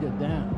get down.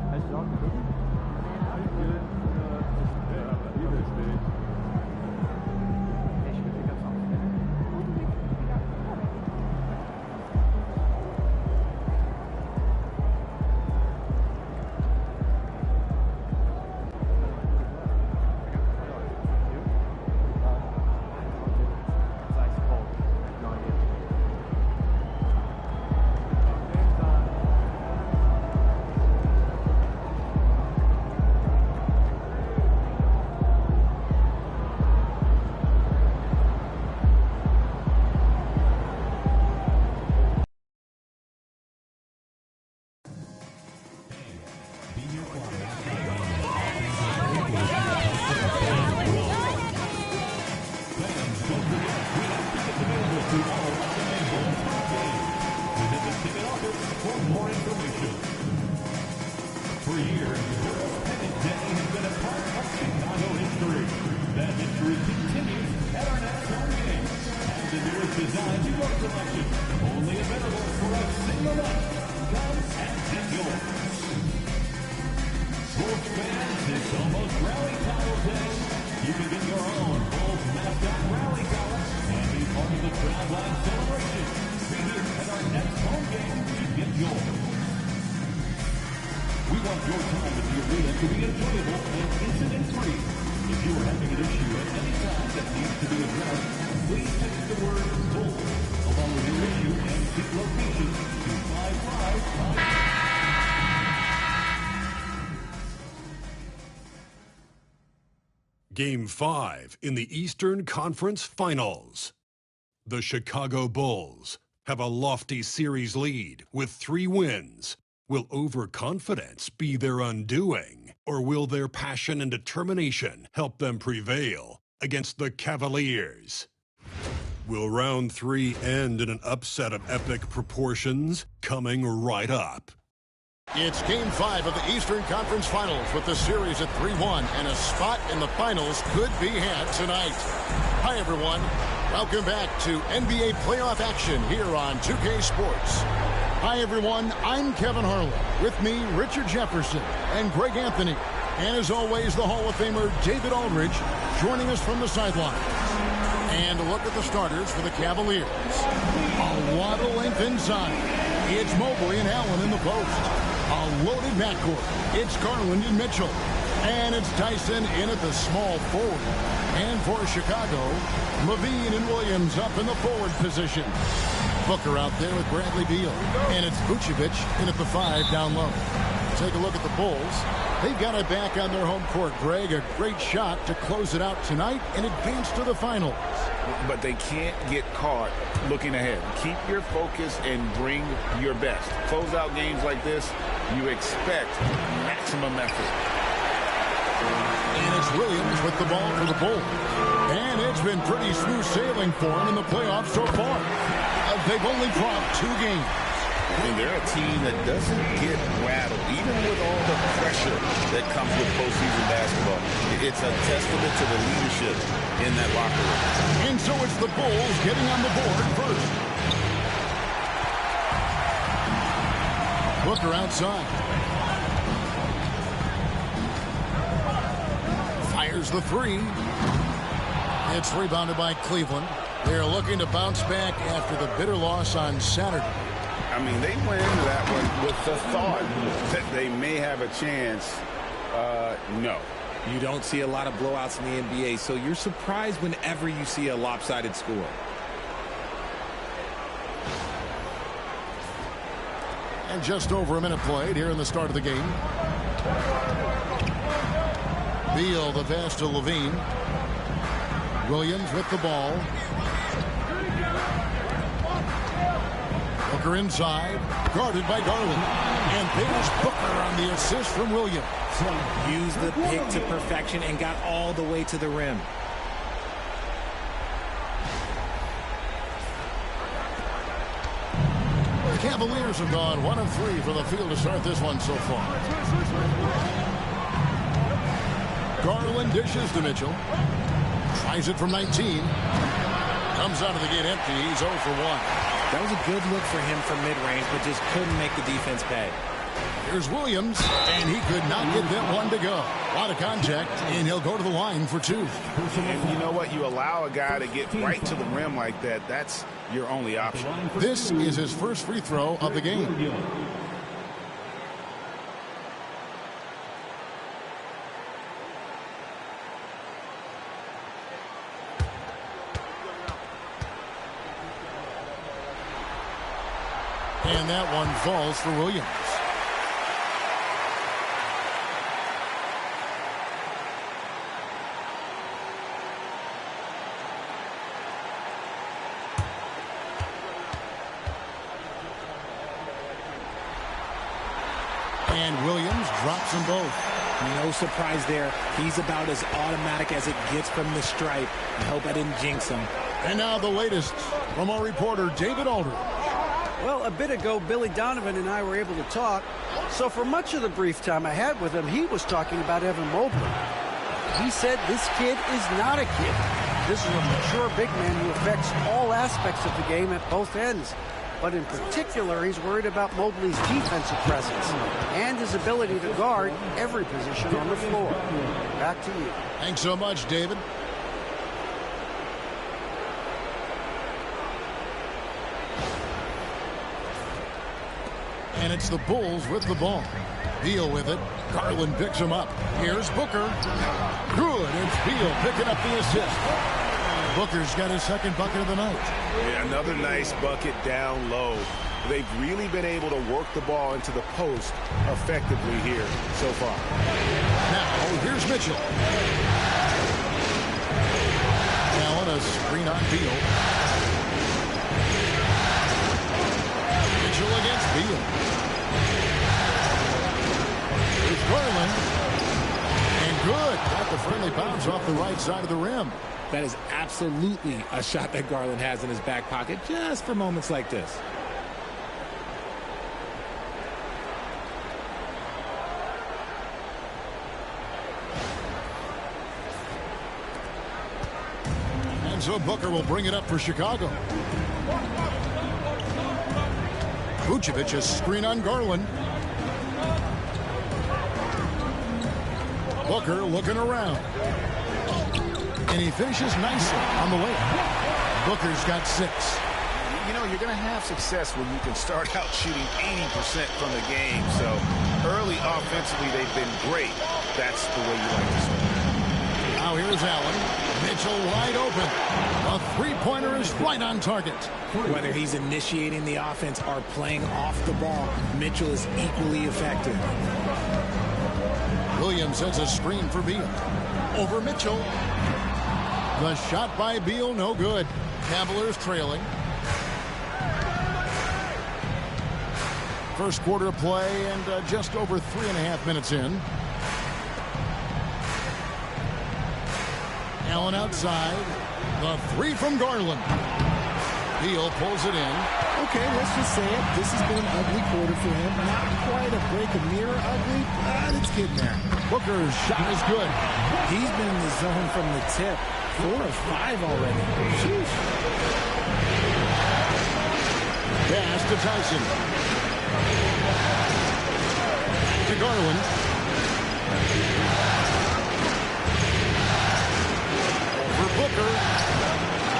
Game 5 in the Eastern Conference Finals. The Chicago Bulls have a lofty series lead with 3 wins. Will overconfidence be their undoing, or will their passion and determination help them prevail against the Cavaliers? Will round 3 end in an upset of epic proportions? Coming right up. It's Game 5 of the Eastern Conference Finals with the series at 3-1, and a spot in the finals could be had tonight. Hi, everyone. Welcome back to NBA playoff action here on 2K Sports. Hi, everyone. I'm Kevin Harlan. With me, Richard Jefferson and Greg Anthony. And as always, the Hall of Famer David Aldridge joining us from the sidelines. And a look at the starters for the Cavaliers. A lot of length inside. It's Mobley and Allen in the post. A loaded backcourt. It's Garland and Mitchell. And it's Tyson in at the small forward. And for Chicago, Levine and Williams up in the forward position. Booker out there with Bradley Beal. And it's Vucevic in at the 5 down low. Take a look at the Bulls. They've got it back on their home court, Greg. A great shot to close it out tonight and advance to the finals. But they can't get caught looking ahead. Keep your focus and bring your best. Close out games like this, you expect maximum effort. And it's Williams with the ball for the Bulls. And it's been pretty smooth sailing for him in the playoffs so far. They've only dropped 2 games. And they're a team that doesn't get rattled, even with all the pressure that comes with postseason basketball. It's a testament to the leadership in that locker room. And so it's the Bulls getting on the board first. Booker outside. Fires the 3. It's rebounded by Cleveland. They're looking to bounce back after the bitter loss on Saturday. I mean, they went into that one with the thought that they may have a chance. No. You don't see a lot of blowouts in the NBA, so you're surprised whenever you see a lopsided score. And just over a minute played here in the start of the game. Beal, the pass to Levine. Williams with the ball. Booker inside, guarded by Garland. And there's Booker on the assist from Williams. Used the pick to perfection and got all the way to the rim. The Cavaliers have gone 1 of 3 from the field to start this one so far. Garland dishes to Mitchell. Tries it from 19. Comes out of the gate empty. He's 0 for 1. That was a good look for him from mid-range, but just couldn't make the defense pay. Here's Williams, and he could not get that one to go. A lot of contact, and he'll go to the line for 2. And you know what? You allow a guy to get right to the rim like that, that's your only option. This is his first free throw of the game. And that one falls for Williams. And Williams drops them both. No surprise there. He's about as automatic as it gets from the stripe. I hope I didn't jinx him. And now the latest from our reporter, David Aldridge. Well, a bit ago, Billy Donovan and I were able to talk. So for much of the brief time I had with him, he was talking about Evan Mobley. He said this kid is not a kid. This is a mature big man who affects all aspects of the game at both ends. But in particular, he's worried about Mobley's defensive presence and his ability to guard every position on the floor. Back to you. Thanks so much, David. And it's the Bulls with the ball. Beal with it. Garland picks him up. Here's Booker. Good. It's Beal picking up the assist. Booker's got his second bucket of the night. Yeah, another nice bucket down low. They've really been able to work the ball into the post effectively here so far. Now, here's Mitchell. Allen, a screen on Beal. Mitchell against Beal. Here's Garland. And good. Got the friendly bounce off the right side of the rim. That is absolutely a shot that Garland has in his back pocket just for moments like this. And so Booker will bring it up for Chicago. Vucevic, a screen on Garland. Booker looking around. And he finishes nicely on the layup. Booker's got 6. You know, you're going to have success when you can start out shooting 80% from the game. So early offensively, they've been great. That's the way you like to start. Now here's Allen. Mitchell wide open. A three-pointer is right on target. Whether he's initiating the offense or playing off the ball, Mitchell is equally effective. Williams sets a screen for Beal. Over Mitchell. The shot by Beal, no good. Cavaliers trailing. First quarter of play and just over 3.5 minutes in. Allen outside. The three from Garland. Beal pulls it in. Okay, let's just say it. This has been an ugly quarter for him. Not quite a break of mirror ugly, but it's getting there. Booker's shot is good. He's been in the zone from the tip. 4 of 5 already. Sheesh. Pass to Tyson. To Garland. For Booker.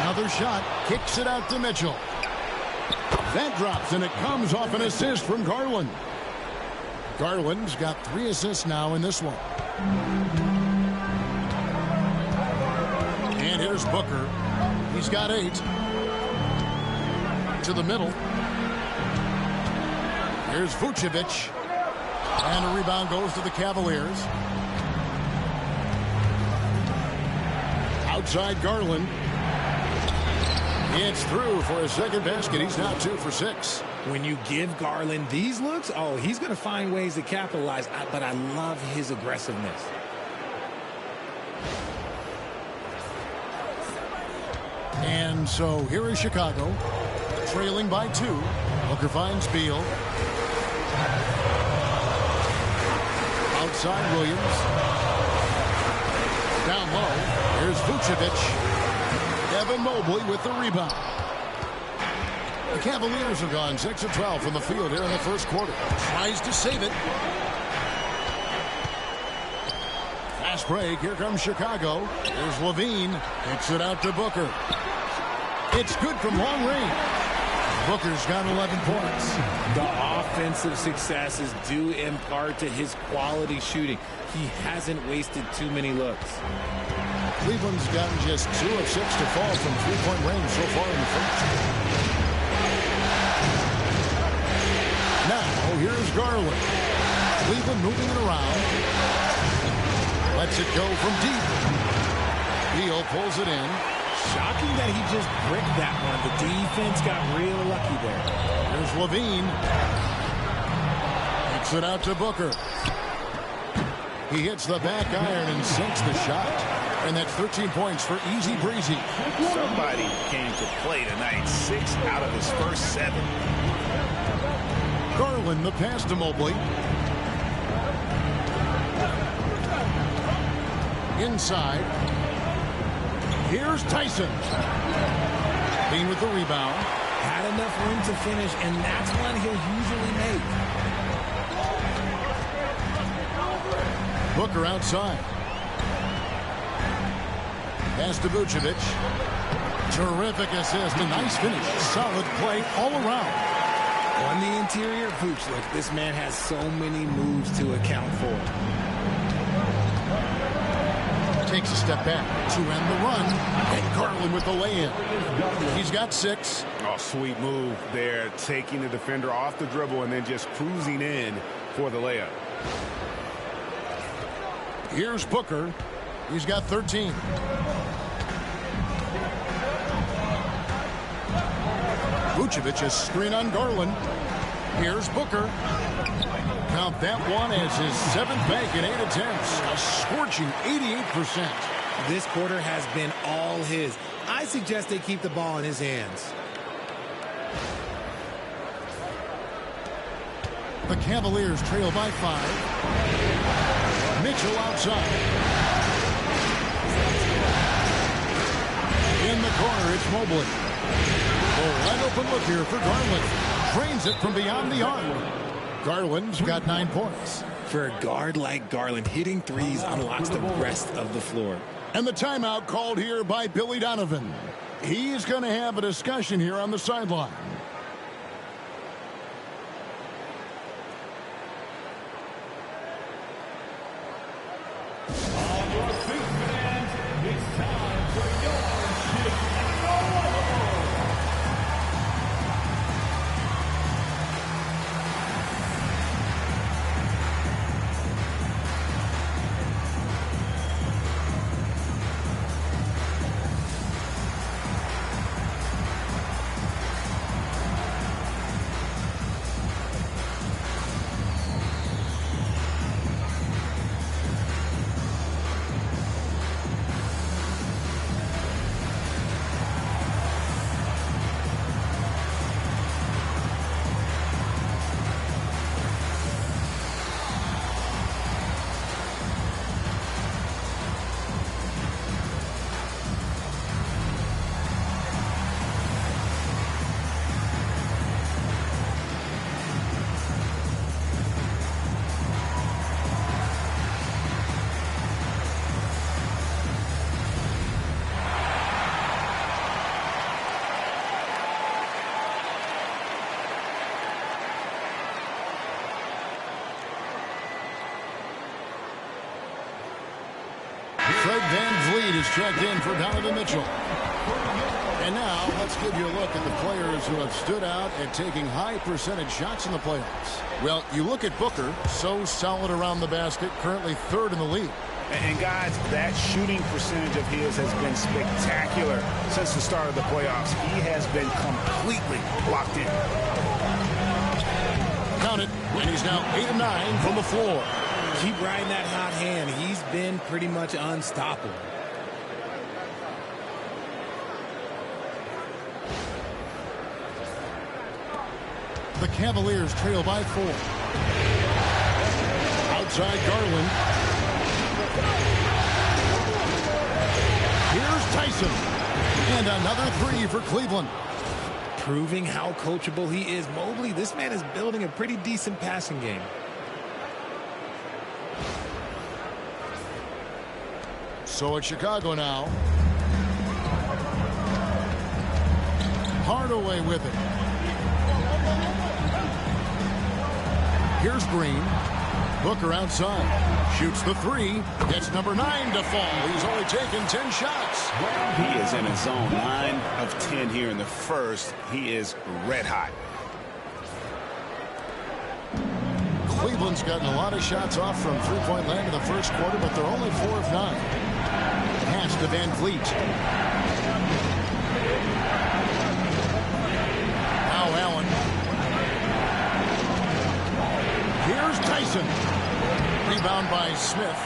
Another shot. Kicks it out to Mitchell. That drops, and it comes off an assist from Garland. Garland's got 3 assists now in this one. And here's Booker. He's got 8. To the middle. Here's Vucevic. And a rebound goes to the Cavaliers. Outside Garland. It's through for a second basket. He's now 2 for 6. When you give Garland these looks, oh, he's going to find ways to capitalize. But I love his aggressiveness. And so here is Chicago, trailing by 2. Booker finds Beal. Outside Williams. Down low. Here's Vucevic. Evan Mobley with the rebound. The Cavaliers have gone 6 of 12 from the field here in the first quarter. Tries to save it. Fast break. Here comes Chicago. Here's Levine. Kicks it out to Booker. It's good from long range. Booker's got 11 points. The offensive success is due in part to his quality shooting. He hasn't wasted too many looks. Cleveland's gotten just 2 of 6 to fall from three-point range so far in the first. Now, here's Garland. Cleveland moving it around. Lets it go from deep. Beal pulls it in. Shocking that he just bricked that one. The defense got real lucky there. Here's Levine. Kicks it out to Booker. He hits the back iron and sinks the shot. And that's 13 points for Easy Breezy. Somebody came to play tonight. 6 out of his first 7. Garland, the pass to Mobley. Inside. Here's Tyson. Bean with the rebound. Had enough room to finish, and that's one he'll usually make. Booker outside. Pass to Vucevic. Terrific assist. A nice finish. Solid play all around. On the interior, Vooch, look, this man has so many moves to account for. Takes a step back to end the run. And Garland with the lay-in. He's got 6. Oh, sweet move there. Taking the defender off the dribble and then just cruising in for the layup. Here's Booker. He's got 13. Vucevic a screen on Garland. Here's Booker. Count that one as his 7th bank in 8 attempts. A scorching 88%. This quarter has been all his. I suggest they keep the ball in his hands. The Cavaliers trail by 5. Mitchell outside. In the corner, it's Mobley. A wide open look here for Garland. Drains it from beyond the arc. Garland's got 9 points. For a guard like Garland, hitting threes unlocks the rest of the floor. And the timeout called here by Billy Donovan. He's going to have a discussion here on the sideline. Fred VanVleet is checked in for Donovan Mitchell. And now let's give you a look at the players who have stood out at taking high percentage shots in the playoffs. Well, you look at Booker, so solid around the basket, currently 3rd in the league. And guys, that shooting percentage of his has been spectacular since the start of the playoffs. He has been completely locked in. Count it, and he's now 8 of 9 from the floor. Keep riding that hot hand. He's been pretty much unstoppable. The Cavaliers trail by 4. Outside Garland. Here's Tyson. And another 3 for Cleveland. proving how coachable he is. Mobley, this man is building a pretty decent passing game. So it's Chicago now. Hardaway with it. Here's Green. Booker outside. Shoots the three. Gets number 9 to fall. He's only taken 10 shots. He is in his zone. 9 of 10 here in the first. He is red hot. Cleveland's gotten a lot of shots off from three-point land in the first quarter, but they're only 4 of 9. Pass to Van Vliet. Now Allen. Here's Tyson. Rebound by Smith.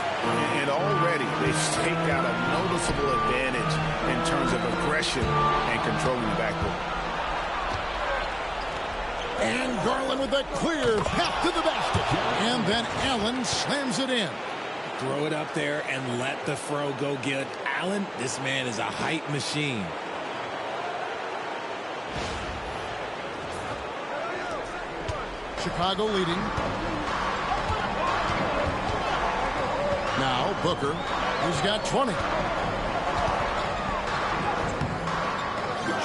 And already they take out a noticeable advantage in terms of aggression and controlling the backcourt. And Garland with a clear path to the basket. And then Allen slams it in. Throw it up there and let the throw go get Allen. This man is a height machine. Chicago leading. Now Booker. He's got 20.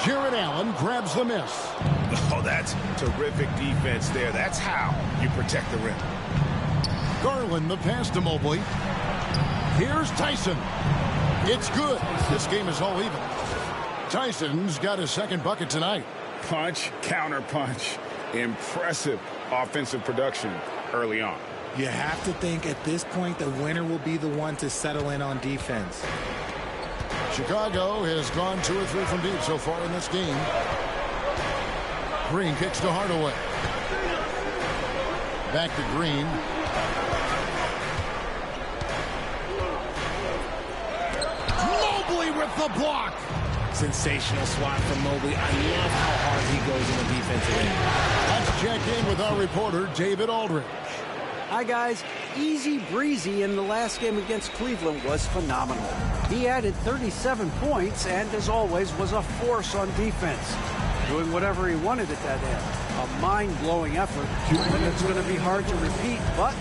Jared Allen grabs the miss. Oh, that's terrific defense there. That's how you protect the rim. Garland the pass to Mobley. Here's Tyson. It's good. This game is all even. Tyson's got his second bucket tonight. Punch, counter punch. Impressive offensive production early on. You have to think at this point the winner will be the one to settle in on defense. Chicago has gone 2 or 3 from deep so far in this game. Green kicks to Hardaway. Back to Green. Mobley with the block. Sensational swat from Mobley. I love how hard he goes in the defensive end. Let's check in with our reporter, David Aldridge. Hi, guys. Easy breezy in the last game against Cleveland was phenomenal. He added 37 points and, as always, was a force on defense, doing whatever he wanted at that end. A mind-blowing effort, and it's going to be hard to repeat, but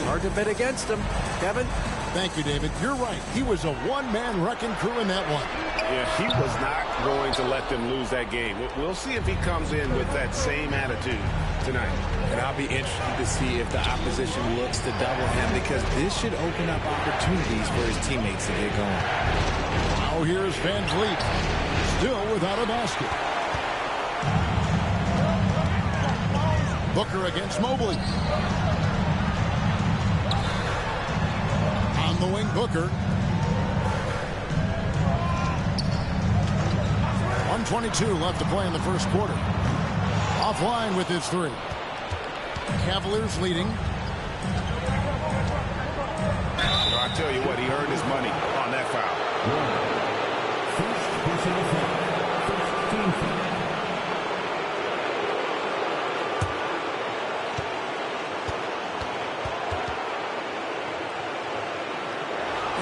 hard to bet against him. Kevin? Thank you, David. You're right. He was a one-man wrecking crew in that one. Yeah, he was not going to let them lose that game. We'll see if he comes in with that same attitude tonight. And I'll be interested to see if the opposition looks to double him, because this should open up opportunities for his teammates to get going. Now here's Van Vliet, still without a basket. Booker against Mobley. On the wing, Booker. 1:22 left to play in the first quarter. Offline with his 3. Cavaliers leading. Well, I tell you what, he earned his money on that foul.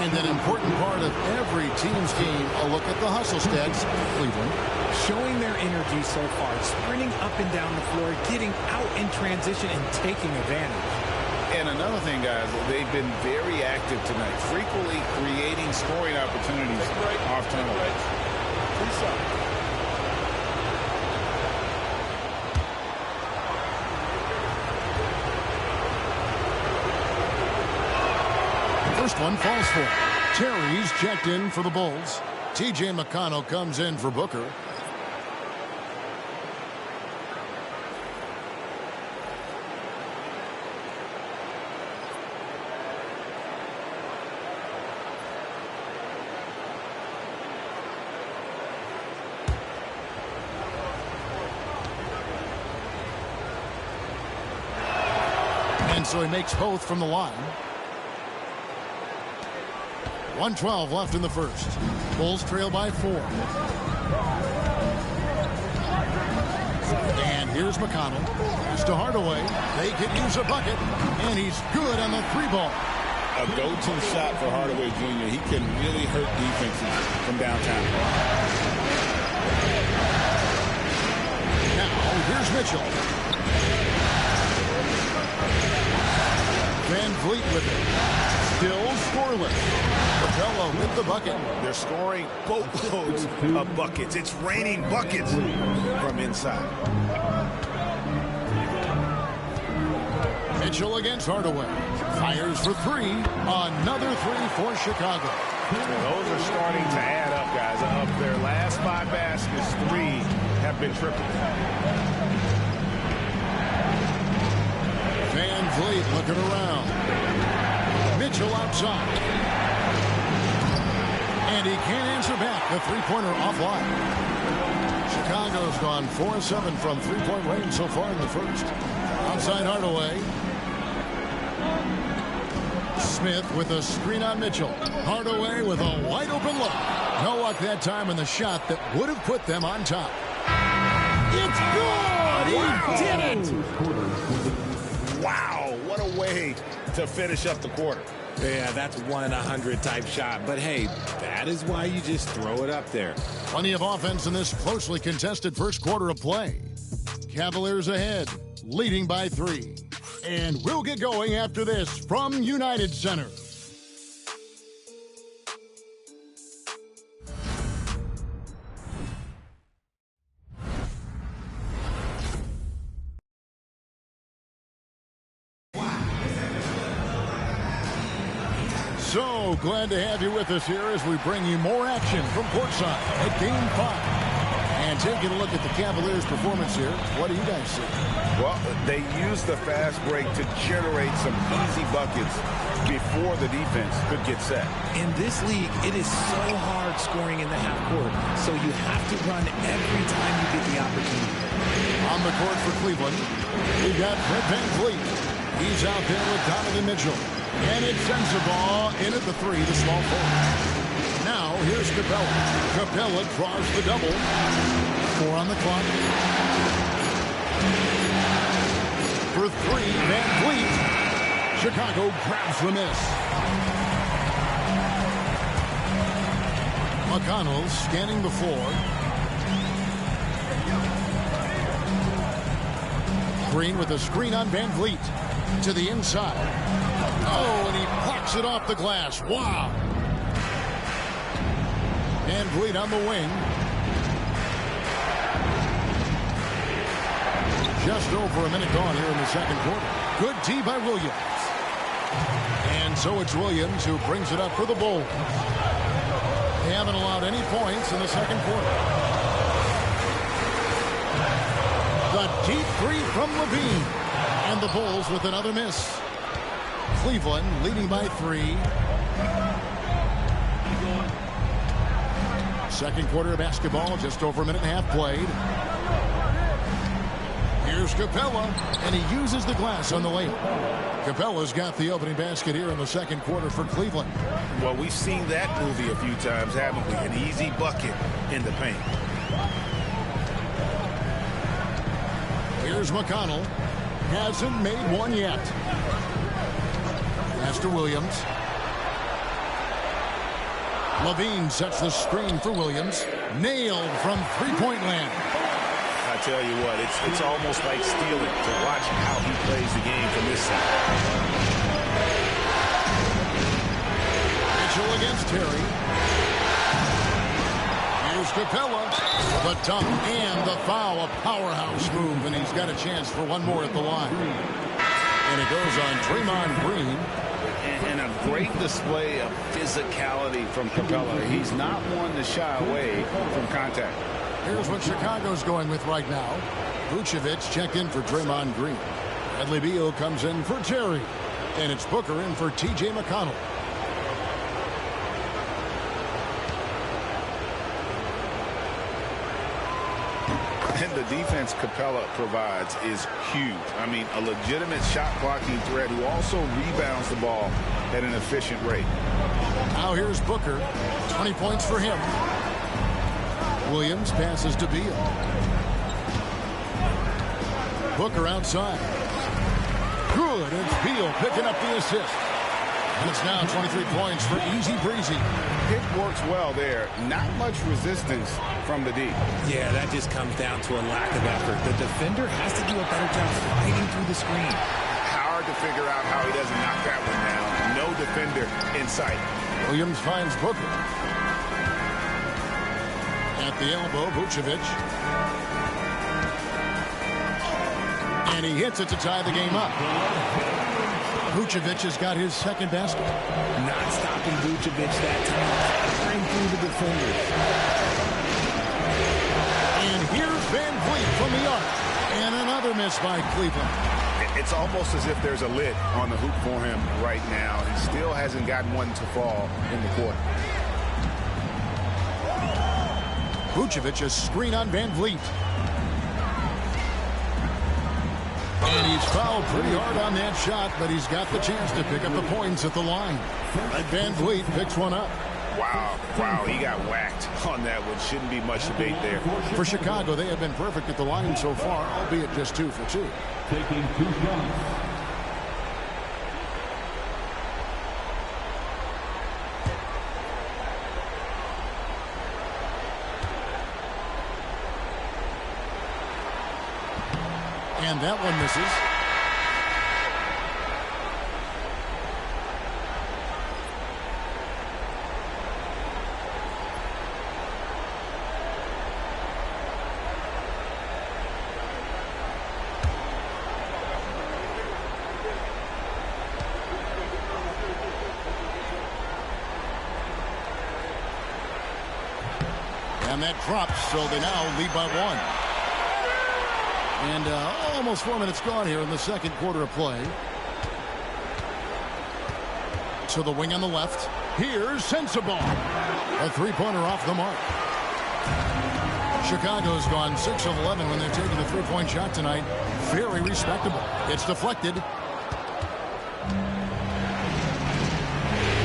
And an important part of every team's game, a look at the hustle stats. Cleveland showing their energy so far, sprinting up and down the floor, getting out in transition and taking advantage. And another thing, guys, they've been very active tonight, frequently creating scoring opportunities off turnovers. First one falls for. Terry's checked in for the Bulls. T.J. McConnell comes in for Booker. And so he makes both from the line. 1:12 left in the first. Bulls trail by 4. And here's McConnell. Pass to Hardaway. They could use a bucket. And he's good on the 3-ball. A go-to shot for Hardaway Jr. He can really hurt defenses from downtown. Mitchell. Van Vliet with it. Still scoreless. Capella with the bucket. They're scoring boatloads of buckets. It's raining buckets from inside. Mitchell against Hardaway. Fires for three. Another three for Chicago. Those are starting to add up, guys. Of their last 5 baskets, 3 have been triple. Van Vliet looking around. Mitchell outside. And he can't answer back. The three-pointer offline. Chicago's gone 4-7 from three-point range so far in the first. Outside Hardaway. Smith with a screen on Mitchell. Hardaway with a wide-open look. No luck that time in the shot that would have put them on top. It's good! He did it! Wow, what a way to finish up the quarter. Yeah, that's 1 in 100 type shot. But, hey, that is why you just throw it up there. Plenty of offense in this closely contested first quarter of play. Cavaliers ahead, leading by 3. And we'll get going after this from United Center. So glad to have you with us here as we bring you more action from courtside at Game 5. And taking a look at the Cavaliers' performance here, what do you guys see? Well, they used the fast break to generate some easy buckets before the defense could get set. In this league, it is so hard scoring in the half court, so you have to run every time you get the opportunity. On the court for Cleveland, we got Fred Van Vliet. He's out there with Donovan Mitchell. And it sends the ball in at the 3, the small forward. Now, here's Capella. Capella draws the double. 4 on the clock. For 3, Van Vliet. Chicago grabs the miss. McConnell scanning the floor. Green with a screen on Van Vliet. To the inside. Oh, and he plucks it off the glass. Wow. Van Vliet on the wing. Just over a minute gone here in the second quarter. Good tee by Williams. And so it's Williams who brings it up for the Bulls. They haven't allowed any points in the second quarter. The deep 3 from Levine. And the Bulls with another miss. Cleveland leading by 3. Second quarter of basketball, just over a minute and a half played. Here's Capella, and he uses the glass on the layup. Capella's got the opening basket here in the second quarter for Cleveland. Well, we've seen that movie a few times, haven't we? An easy bucket in the paint. Here's McConnell. Hasn't made one yet. Pass to Williams. Levine sets the screen for Williams. Nailed from three-point land. I tell you what, it's almost like stealing to watch how he plays the game from this side. Mitchell against Terry. Here's Capella. The dunk and the foul. A powerhouse move, and he's got a chance for one more at the line. And it goes on Draymond Green. And a great display of physicality from Capella. He's not one to shy away from contact. Here's what Chicago's going with right now. Vucevic checked in for Draymond Green. Bradley Beal comes in for Terry. And it's Booker in for T.J. McConnell. And the defense Capella provides is huge. I mean, a legitimate shot blocking threat who also rebounds the ball at an efficient rate. Now here's Booker. 20 points for him. Williams passes to Beal. Booker outside. Good, and Beal picking up the assist. And it's now 23 points for Easy Breezy. Pick works well there. Not much resistance from the D. Yeah, that just comes down to a lack of effort. The defender has to do a better job fighting through the screen. Hard to figure out how he doesn't knock that one down. No defender in sight. Williams finds Booker. At the elbow, Vucevic. And he hits it to tie the game up. Vucevic has got his second basket. Not stopping Vucevic that time. Powering through the defenders. And here's Van Vliet from the arc. And another miss by Cleveland. It's almost as if there's a lid on the hoop for him right now. He still hasn't gotten one to fall in the quarter. Vucevic, a screen on Van Vliet. And he's fouled pretty hard on that shot, but he's got the chance to pick up the points at the line. And Van Vliet picks one up. Wow, he got whacked on that one. Shouldn't be much debate there. For Chicago, they have been perfect at the line so far, albeit just 2 for 2. Taking 2 shots. And that one misses. And that drops, so they now lead by 1. And almost 4 minutes gone here in the second quarter of play. To the wing on the left. Here's Sensabaugh. A three-pointer off the mark. Chicago's gone 6 of 11 when they're taking a three-point shot tonight. Very respectable. It's deflected.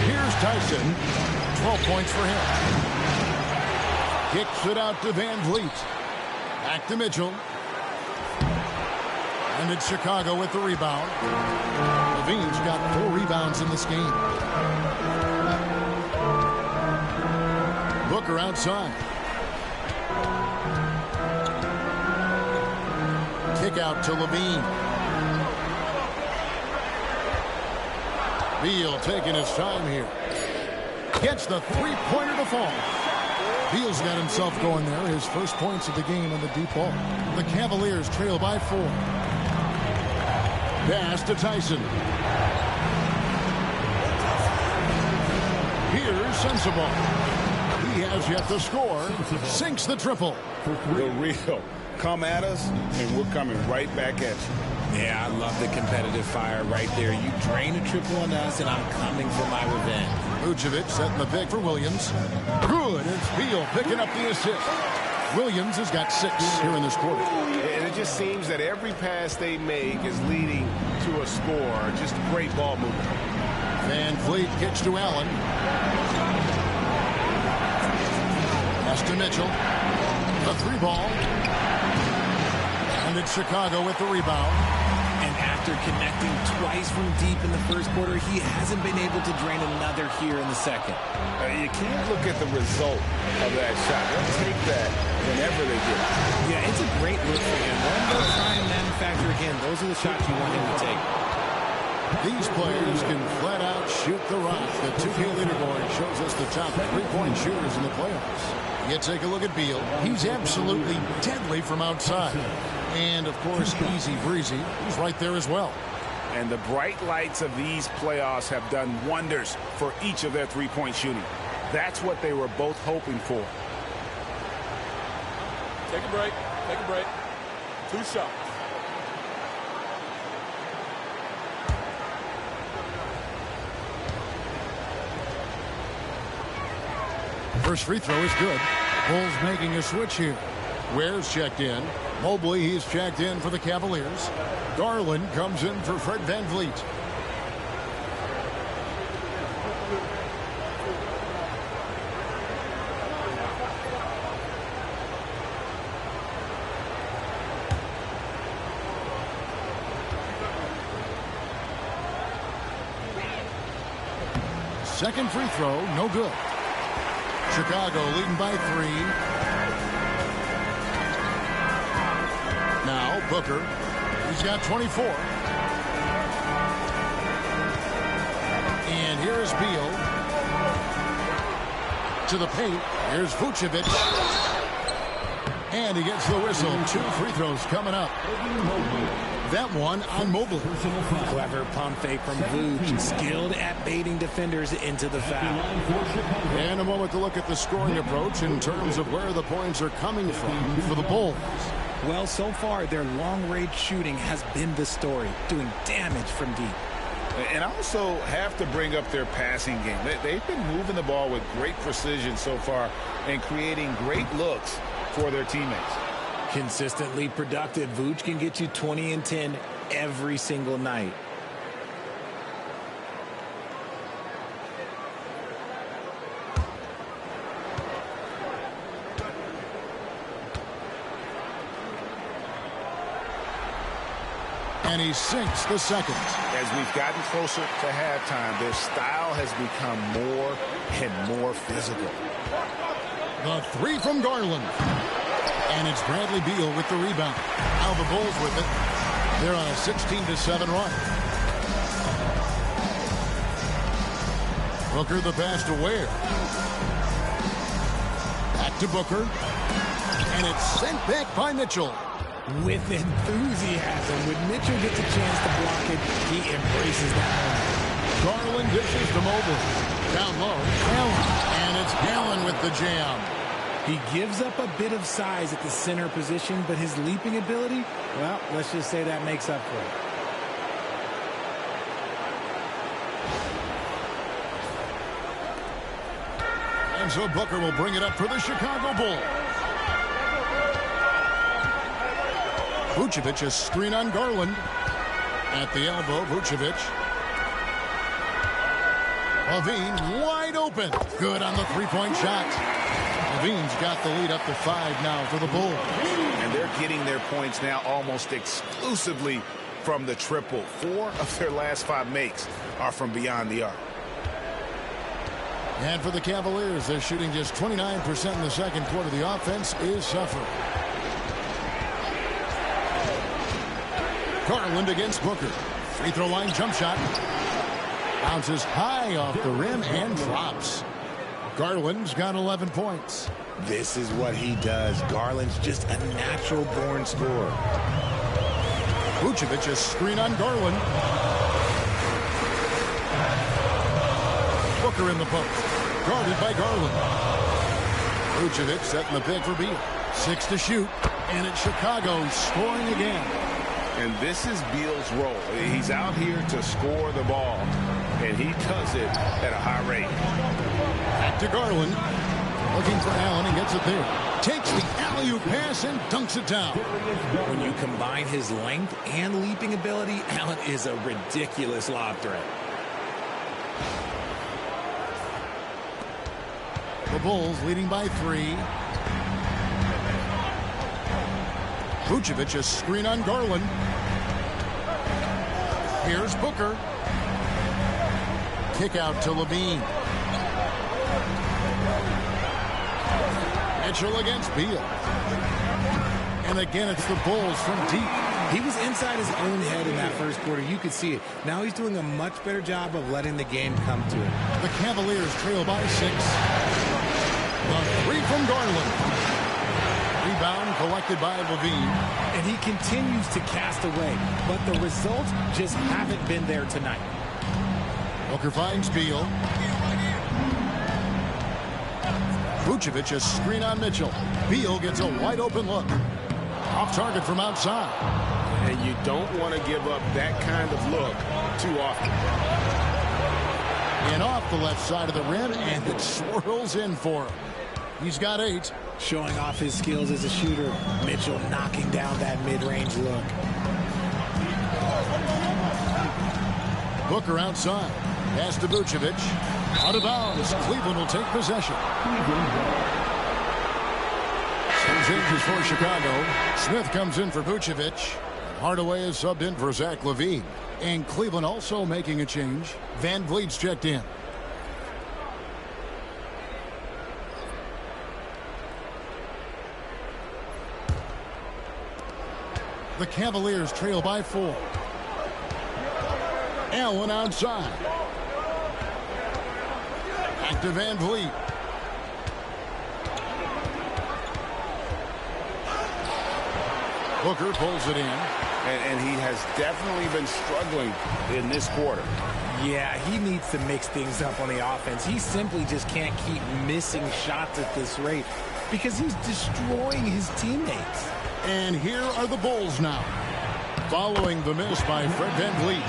Here's Tyson. 12 points for him. Kicks it out to Van Vliet. Back to Mitchell. And it's Chicago with the rebound. Levine's got 4 rebounds in this game. Booker outside. Kick out to Levine. Beal taking his time here. Gets the three-pointer to fall. Beal's got himself going there. His first points of the game on the deep ball. The Cavaliers trail by 4. Pass to Tyson. Here's Sensabaugh. He has yet to score. Sinks the triple. The real. Come at us, and we're coming right back at you. Yeah, I love the competitive fire right there. You drain a triple on us, and I'm coming for my revenge. Vucevic setting the pick for Williams. Good. It's Beal picking up the assist. Williams has got 6 here in this quarter. And it just seems that every pass they make is leading to a score. Just great ball movement. Van Vliet kicks to Allen. Pass to Mitchell. The 3-ball. And it's Chicago with the rebound. And after connecting twice from deep in the first quarter, he hasn't been able to drain another here in the second. You can't look at the result of that shot. They'll take that whenever they get it. Yeah, it's a great look for him. Let him go try and manufacture again. Those are the shots you want him to take. These players can flat out shoot the rock. The 2K leaderboard shows us the top 3-point shooters in the playoffs. You take a look at Beal. He's absolutely deadly from outside. And, of course, Easy Breezy is right there as well. And the bright lights of these playoffs have done wonders for each of their three-point shooting. That's what they were both hoping for. Take a break. Take a break. 2 shots. First free throw is good. Bulls making a switch here. Ware's checked in. Mobley, he's checked in for the Cavaliers. Garland comes in for Fred Van Vliet. Second free throw, no good. Chicago leading by 3. Now Booker. He's got 24. And here's Beal. To the paint. Here's Vucevic. And he gets the whistle. 2 free throws coming up. That one on Mobley. Clever pump fake from Vooch. Skilled at baiting defenders into the foul. And a moment to look at the scoring approach in terms of where the points are coming from for the Bulls. Well, so far, their long-range shooting has been the story, doing damage from deep. And I also have to bring up their passing game. They've been moving the ball with great precision so far and creating great looks for their teammates. Consistently productive, Vooch can get you 20 and 10 every single night. And he sinks the second. As we've gotten closer to halftime, their style has become more and more physical. The 3 from Garland. And it's Bradley Beal with the rebound. Now the Bulls with it. They're on a 16-7 run. Booker the pass to Ware. Back to Booker. And it's sent back by Mitchell. With enthusiasm, when Mitchell gets a chance to block it, he embraces that moment. Garland dishes to Mobley. Down low, Allen. And it's Allen with the jam. He gives up a bit of size at the center position, but his leaping ability, well, let's just say that makes up for it. And so Booker will bring it up for the Chicago Bulls. Vucevic, a screen on Garland. At the elbow, Vucevic. Levine wide open. Good on the three-point shot. Levine's got the lead up to 5 now for the Bulls. And they're getting their points now almost exclusively from the triple. 4 of their last 5 makes are from beyond the arc. And for the Cavaliers, they're shooting just 29% in the second quarter. The offense is suffering. Garland against Booker. Free throw line jump shot. Bounces high off the rim and drops. Garland's got 11 points. This is what he does. Garland's just a natural-born scorer. Vucevic, a screen on Garland. Booker in the post. Guarded by Garland. Vucevic setting the pick for Beal. 6 to shoot. And it's Chicago scoring again. And this is Beal's role. He's out here to score the ball. And he does it at a high rate. Back to Garland. Looking for Allen and gets it there. Takes the alley-oop pass and dunks it down. When you combine his length and leaping ability, Allen is a ridiculous lob threat. The Bulls leading by 3. Vucevic, a screen on Garland. Here's Booker. Kick out to Levine. Mitchell against Beal. And again, it's the Bulls from deep. He was inside his own head in that first quarter. You could see it. Now he's doing a much better job of letting the game come to him. The Cavaliers trail by 6. The 3 from Garland. Rebound collected by Levine. And he continues to cast away, but the results just haven't been there tonight. Booker finds Beal. Vucevic, a screen on Mitchell. Beal gets a wide open look. Off target from outside. And you don't want to give up that kind of look too often. And off the left side of the rim, and it swirls in for him. He's got 8. Showing off his skills as a shooter. Mitchell knocking down that mid-range look. Booker outside. Pass to Vucevic. Out of bounds. Cleveland will take possession. Some changes for Chicago. Smith comes in for Vucevic. Hardaway is subbed in for Zach LaVine. And Cleveland also making a change. Van Vliet's checked in. The Cavaliers trail by 4. Allen outside. Back to Van Vliet. Booker pulls it in. And he has definitely been struggling in this quarter. Yeah, he needs to mix things up on the offense. He simply just can't keep missing shots at this rate because he's destroying his teammates. And here are the Bulls now, following the miss by Fred VanVleet.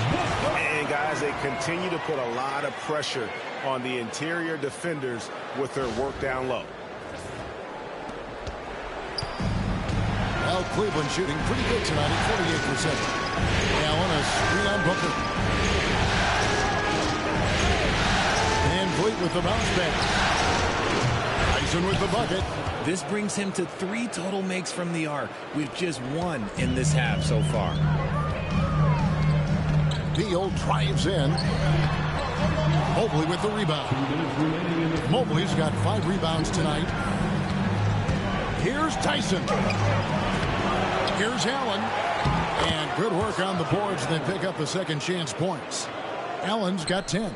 And guys, they continue to put a lot of pressure on the interior defenders with their work down low. Well, Cleveland shooting pretty good tonight at 48%. Allen a screen on Booker. VanVleet with the bounce back. Tyson with the bucket. This brings him to 3 total makes from the arc, with just 1 in this half so far. Beal drives in. Mobley with the rebound. Mobley's got 5 rebounds tonight. Here's Tyson. Here's Allen. And good work on the boards. Then pick up the second chance points. Allen's got 10.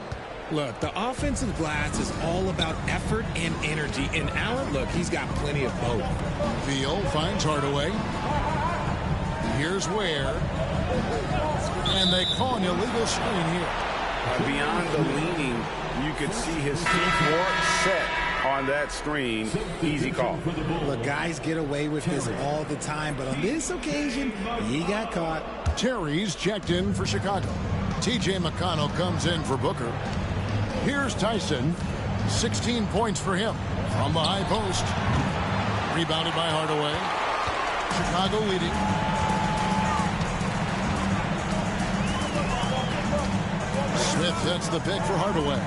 Look, the offensive glass is all about effort and energy. And Allen, look, he's got plenty of both. Beal finds Hardaway. Here's Ware. And they call an illegal screen here. Beyond the leaning, you could see his feet weren't set on that screen. Easy call. Look, guys get away with this all the time, but on this occasion, he got caught. Terry's checked in for Chicago. T.J. McConnell comes in for Booker. Here's Tyson. 16 points for him from the high post. Rebounded by Hardaway. Chicago leading. Smith sets the pick for Hardaway.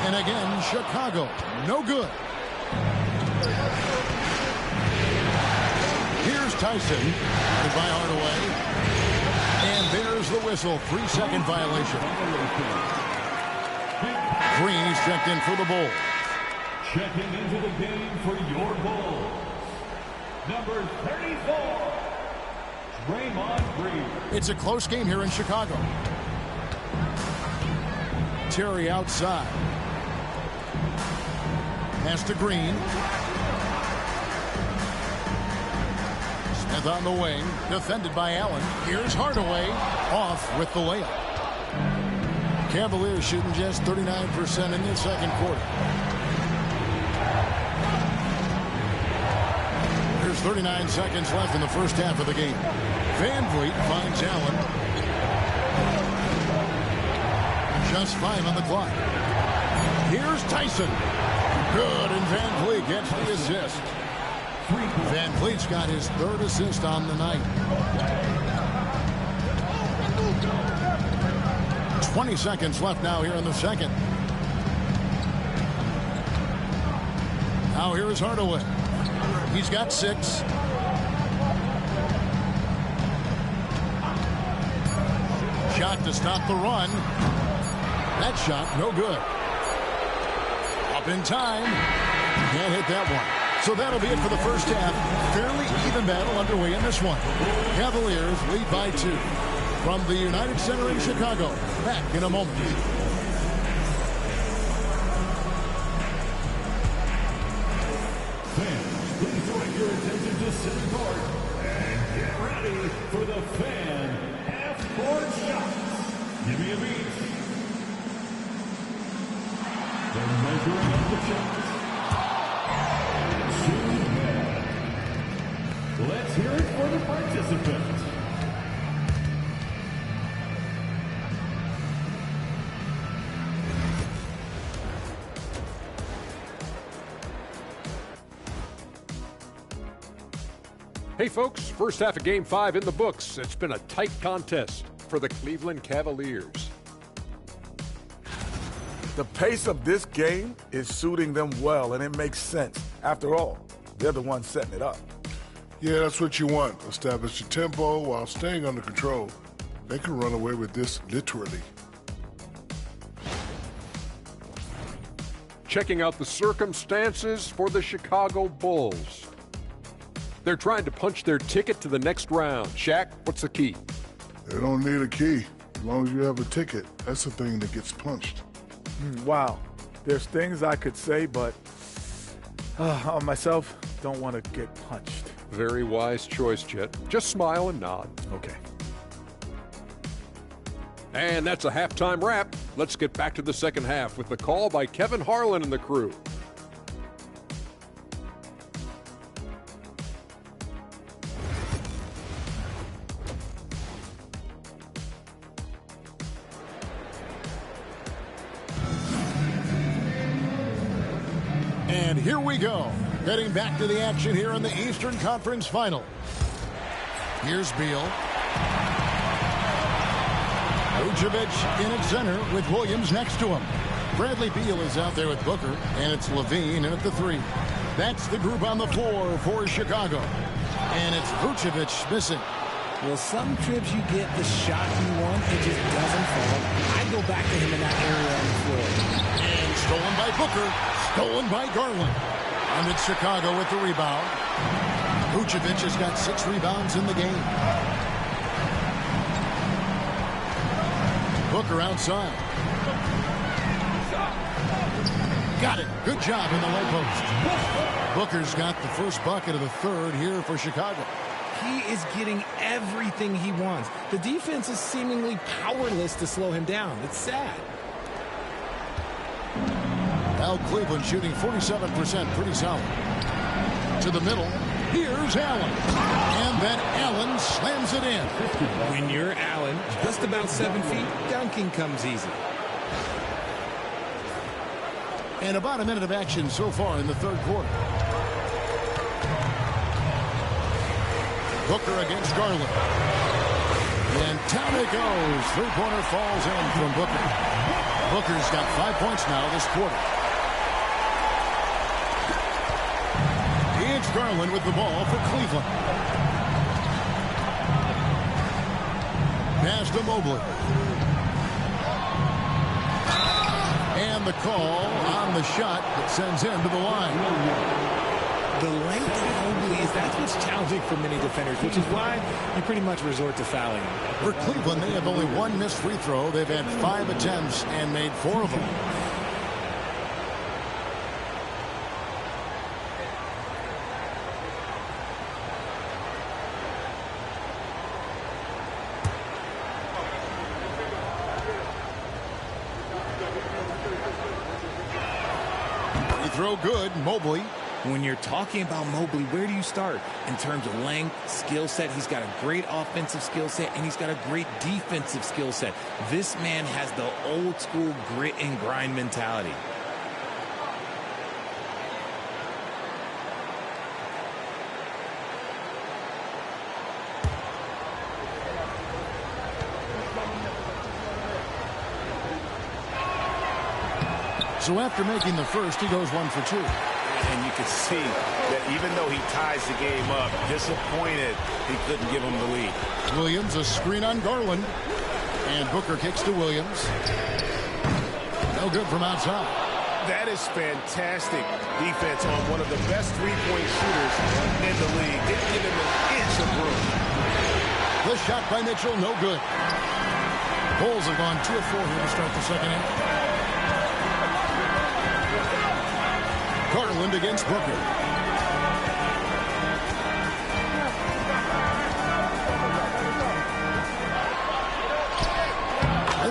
And again, Chicago. No good. Here's Tyson. By Hardaway. And there's the whistle. 3-second violation. Green's checked in for the Bulls. Checking into the game for your Bulls, number 34, Draymond Green. It's a close game here in Chicago. Terry outside. Pass to Green. Smith on the wing. Defended by Allen. Here's Hardaway. Off with the layup. Cavaliers shooting just 39% in the second quarter. There's 39 seconds left in the first half of the game. VanVleet finds Allen. Just 5 on the clock. Here's Tyson. Good, and VanVleet gets the assist. VanVleet's got his 3rd assist on the night. 20 seconds left now here in the second. Now here is Hardaway. He's got 6. Shot to stop the run. That shot, no good. Up in time. Can't hit that one. So that'll be it for the first half. Fairly even battle underway in this one. Cavaliers lead by 2. From the United Center in Chicago. Back in a moment. Fans, please direct your attention to center court and get ready for the fan half-court shots. Give me a beat. They're measuring up the shots. Too bad. Let's hear it for the participants. Hey folks, first half of Game 5 in the books. It's been a tight contest for the Cleveland Cavaliers. The pace of this game is suiting them well, and it makes sense. After all, they're the ones setting it up. Yeah, that's what you want. Establish your tempo while staying under control. They can run away with this literally. Checking out the circumstances for the Chicago Bulls. They're trying to punch their ticket to the next round. Shaq, what's the key? They don't need a key. As long as you have a ticket, that's the thing that gets punched. Wow. There's things I could say, but on myself, don't want to get punched. Very wise choice, Jet. Just smile and nod. Okay. And that's a halftime wrap. Let's get back to the second half with the call by Kevin Harlan and the crew. And here we go. Getting back to the action here in the Eastern Conference Final. Here's Beal. Vucevic in at center with Williams next to him. Bradley Beal is out there with Booker, and it's Levine in at the 3. That's the group on the floor for Chicago. And it's Vucevic missing. Well, some trips you get the shot you want, it just doesn't fall. I go back to him in that area on the floor. And stolen by Booker, stolen by Garland. And it's Chicago with the rebound. Vucevic has got 6 rebounds in the game. Booker outside. Got it. Good job in the low post. Booker's got the first bucket of the third here for Chicago. He is getting everything he wants. The defense is seemingly powerless to slow him down. It's sad. Now Cleveland shooting 47%, pretty solid. To the middle. Here's Allen. And then Allen slams it in. When you're Allen, just about 7 feet, dunking comes easy. And about a minute of action so far in the third quarter. Booker against Garland. And down it goes. Three-pointer falls in from Booker. Booker's got 5 points now this quarter. It's Garland with the ball for Cleveland. Pass to Mobley. And the call on the shot that sends him to the line. The length of Mobley that's what's challenging for many defenders, which is why you pretty much resort to fouling him. For Cleveland, they have only 1 missed free throw. They've had 5 attempts and made 4 of them. Throw good, Mobley. When you're talking about Mobley, where do you start? In terms of length, skill set, he's got a great offensive skill set, and he's got a great defensive skill set. This man has the old school grit and grind mentality. So after making the first, he goes 1 for 2. And you can see that even though he ties the game up, disappointed he couldn't give him the lead. Williams, a screen on Garland. And Booker kicks to Williams. No good from outside. That is fantastic defense on one of the best three-point shooters in the league. Didn't give him an inch of room. The shot by Mitchell, no good. Bulls have gone 2 of 4 here to start the second half. Garland against Booker.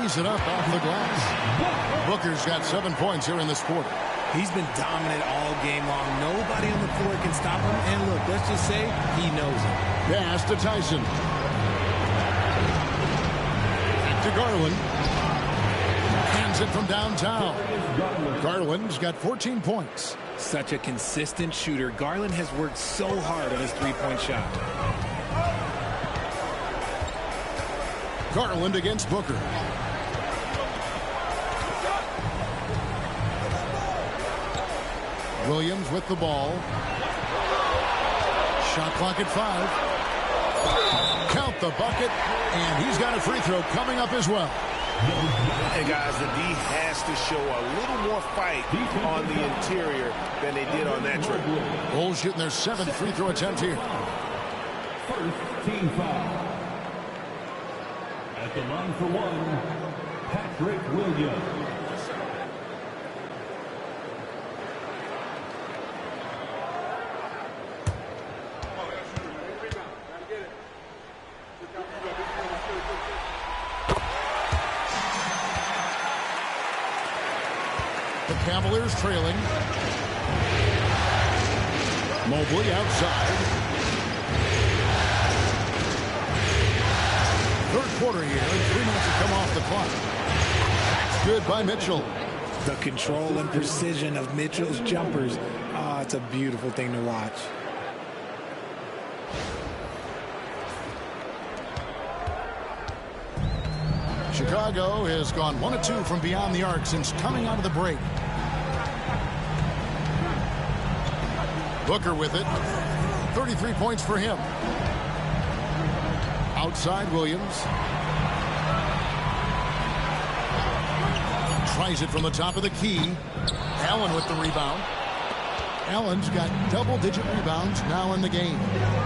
Lays it up off the glass. Booker's got 7 points here in this quarter. He's been dominant all game long. Nobody on the floor can stop him. And look, let's just say he knows it. Pass to Tyson. To Garland. Hands it from downtown. Garland's got 14 points. Such a consistent shooter. Garland has worked so hard on his three-point shot. Garland against Booker. Williams with the ball. Shot clock at 5. Count the bucket, and he's got a free throw coming up as well. And guys, the D has to show a little more fight on the interior than they did on that trip. Bulls shooting their 7th free throw attempt here. First team foul. At the line for one, Patrick Williams. The Cavaliers trailing. Mobley outside. Third quarter here, and 3 minutes have come off the clock. That's good by Mitchell. The control and precision of Mitchell's jumpers. Oh, it's a beautiful thing to watch. Chicago has gone 1 of 2 from beyond the arc since coming out of the break. Booker with it. 33 points for him. Outside Williams. Tries it from the top of the key. Allen with the rebound. Allen's got double-digit rebounds now in the game.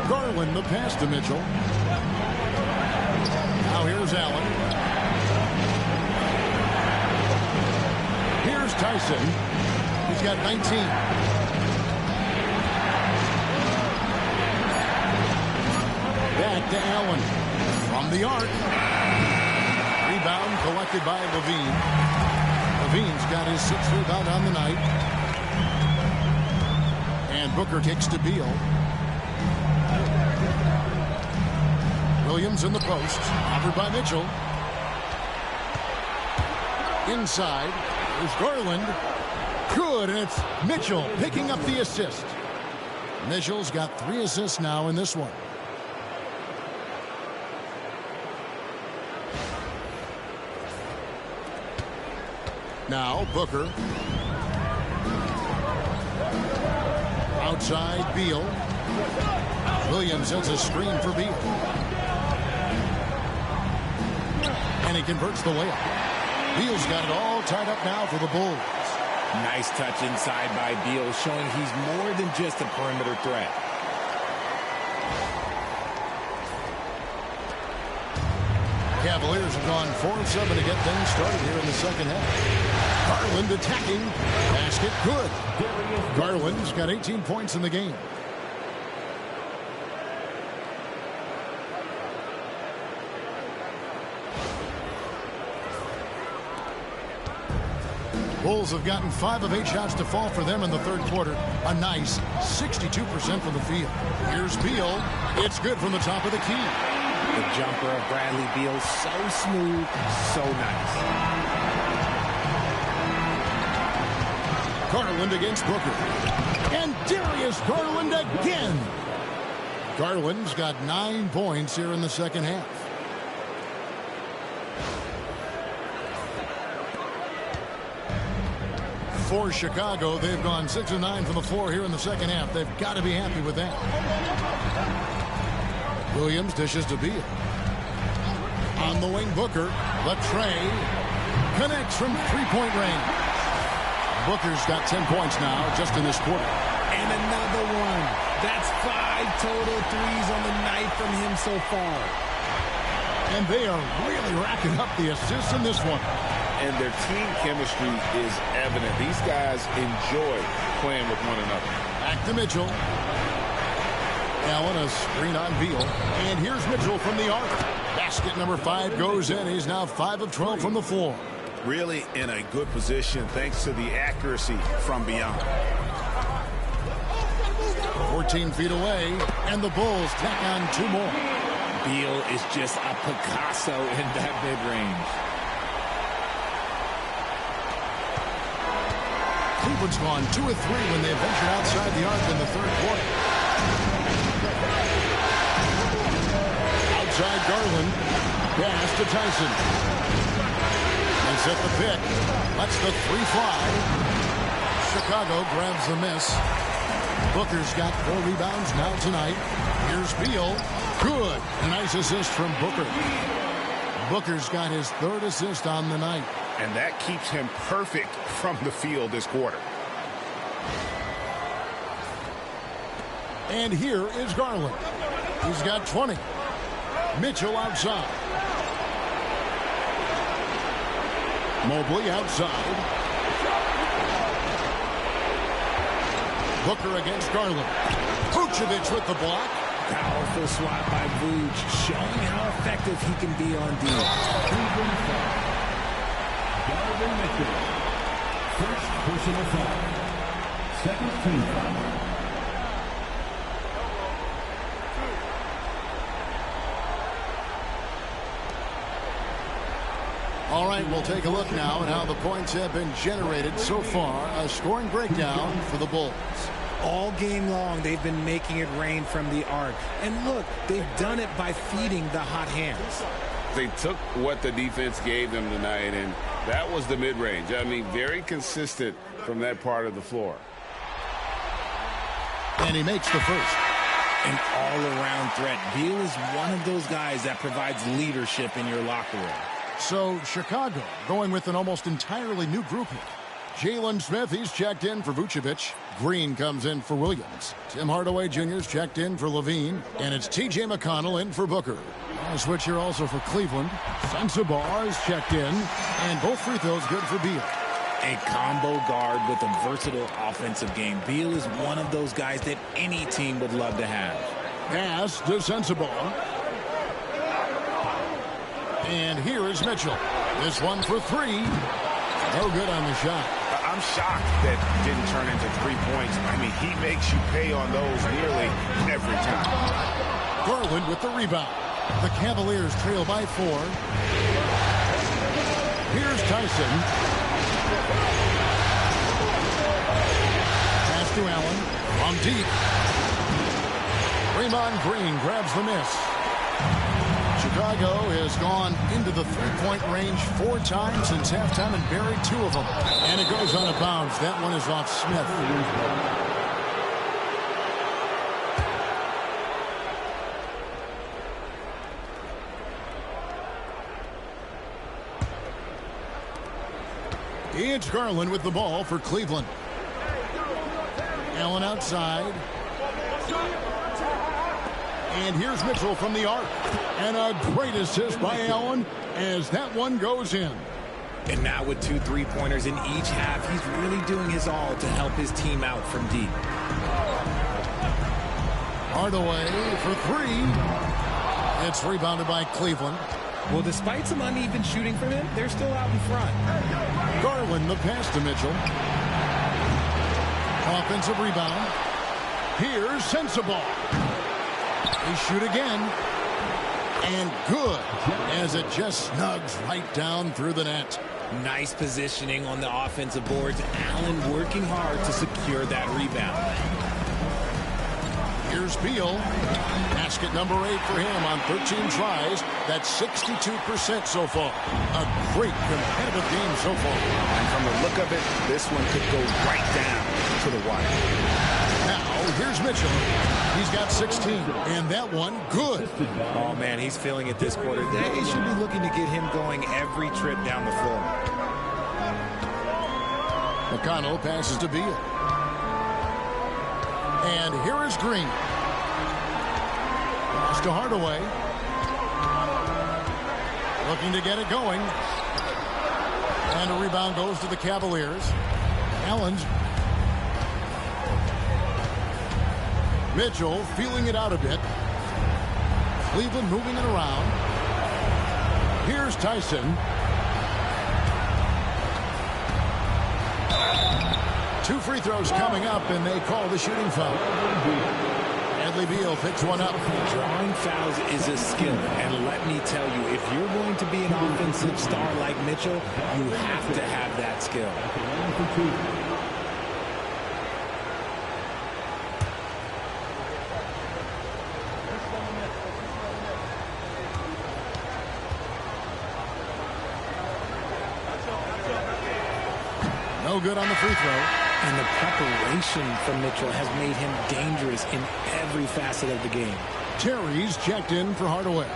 Garland the pass to Mitchell. Now here's Allen. Here's Tyson. He's got 19. Back to Allen. From the arc. Rebound collected by Levine. Levine's got his 6th rebound on the night. And Booker kicks to Beal. Williams in the post. Offered by Mitchell. Inside. There's Garland. Good, and it's Mitchell picking up the assist. Mitchell's got 3 assists now in this one. Now Booker. Outside Beal. Williams sends a screen for Beal. And he converts the layup. Beal's got it all tied up now for the Bulls. Nice touch inside by Beal, showing he's more than just a perimeter threat. Cavaliers have gone 4 of 7 to get things started here in the second half. Garland attacking. Basket good. Garland's got 18 points in the game. Bulls have gotten 5 of 8 shots to fall for them in the third quarter. A nice 62% from the field. Here's Beal. It's good from the top of the key. The jumper of Bradley Beal, so smooth, so nice. Garland against Booker. And Darius Garland again. Garland's got 9 points here in the second half. For Chicago, they've gone 6 of 9 from the floor here in the second half. They've got to be happy with that. Williams dishes to Beal. On the wing, Booker. Latrey connects from three-point range. Booker's got 10 points now just in this quarter. And another one. That's 5 total threes on the night from him so far. And they are really racking up the assists in this one. And their team chemistry is evident. These guys enjoy playing with one another. Back to Mitchell. Allen, a screen on Beal. And here's Mitchell from the arc. Basket number 5 goes in. He's now 5 of 12 from the floor. Really in a good position thanks to the accuracy from beyond. 14 feet away, and the Bulls tack on 2 more. Beal is just a Picasso in that mid-range. Cleveland's gone 2 of 3 when they ventured outside the arc in the third quarter. Outside Garland. Pass to Tyson. They set the pick. Lets the 3 fly. Chicago grabs the miss. Booker's got 4 rebounds now tonight. Here's Beal. Good. A nice assist from Booker. Booker's got his 3rd assist on the night. And that keeps him perfect from the field this quarter. And here is Garland. He's got 20. Mitchell outside. Mobley outside. Booker against Garland. Vucevic with the block. Powerful swat by Vuce, showing how effective he can be on D. First personal foul. Second team foul. All right, we'll take a look now at how the points have been generated so far. A scoring breakdown for the Bulls. All game long, they've been making it rain from the arc. And look, they've done it by feeding the hot hands. They took what the defense gave them tonight, and that was the mid-range. I mean, very consistent from that part of the floor. And he makes the first. An all-around threat. Beal is one of those guys that provides leadership in your locker room. So Chicago going with an almost entirely new grouping. Jalen Smith, he's checked in for Vucevic. Green comes in for Williams. Tim Hardaway Jr.'s checked in for Levine. And it's T.J. McConnell in for Booker. A switch here also for Cleveland. Sensabaugh is checked in. And both free throws good for Beal. A combo guard with a versatile offensive game. Beal is one of those guys that any team would love to have. Pass to Sensabaugh. And here is Mitchell. This one for 3. No good on the shot. I'm shocked that didn't turn into 3 points. I mean, he makes you pay on those nearly every time. Garland with the rebound. The Cavaliers trail by 4. Here's Tyson. Pass to Allen. On deep. Draymond Green grabs the miss. Chicago has gone into the 3-point range 4 times since halftime and buried 2 of them. And it goes out of bounds. That one is off Smith. It's Garland with the ball for Cleveland. Allen outside. And here's Mitchell from the arc. And a great assist by Allen as that one goes in. And now with 2 3-pointers in each half, he's really doing his all to help his team out from deep. Hardaway for 3. It's rebounded by Cleveland. Well, despite some uneven shooting from him, they're still out in front. Garland the pass to Mitchell. Offensive rebound. Here's Sensabaugh. They shoot again. And good, as it just snugs right down through the net. Nice positioning on the offensive boards. Allen working hard to secure that rebound. Here's Beal. Basket number 8 for him on 13 tries. That's 62% so far. A great competitive game so far. And from the look of it, this one could go right down to the wire. Now, here's Mitchell. He's got 16, and that one good. Oh, man, he's feeling it this quarter. They should be looking to get him going every trip down the floor. McConnell passes to Beal. And here is Green. Pass to Hardaway. Looking to get it going. And a rebound goes to the Cavaliers. Allen's. Mitchell feeling it out a bit. Cleveland moving it around. Here's Tyson. Two free throws coming up, and they call the shooting foul. Bradley Beal picks one up. Drawing fouls is a skill, and let me tell you, if you're going to be an offensive star like Mitchell, you have to have that skill. No good on the free throw. And the preparation from Mitchell has made him dangerous in every facet of the game. Terry's checked in for Hardaway.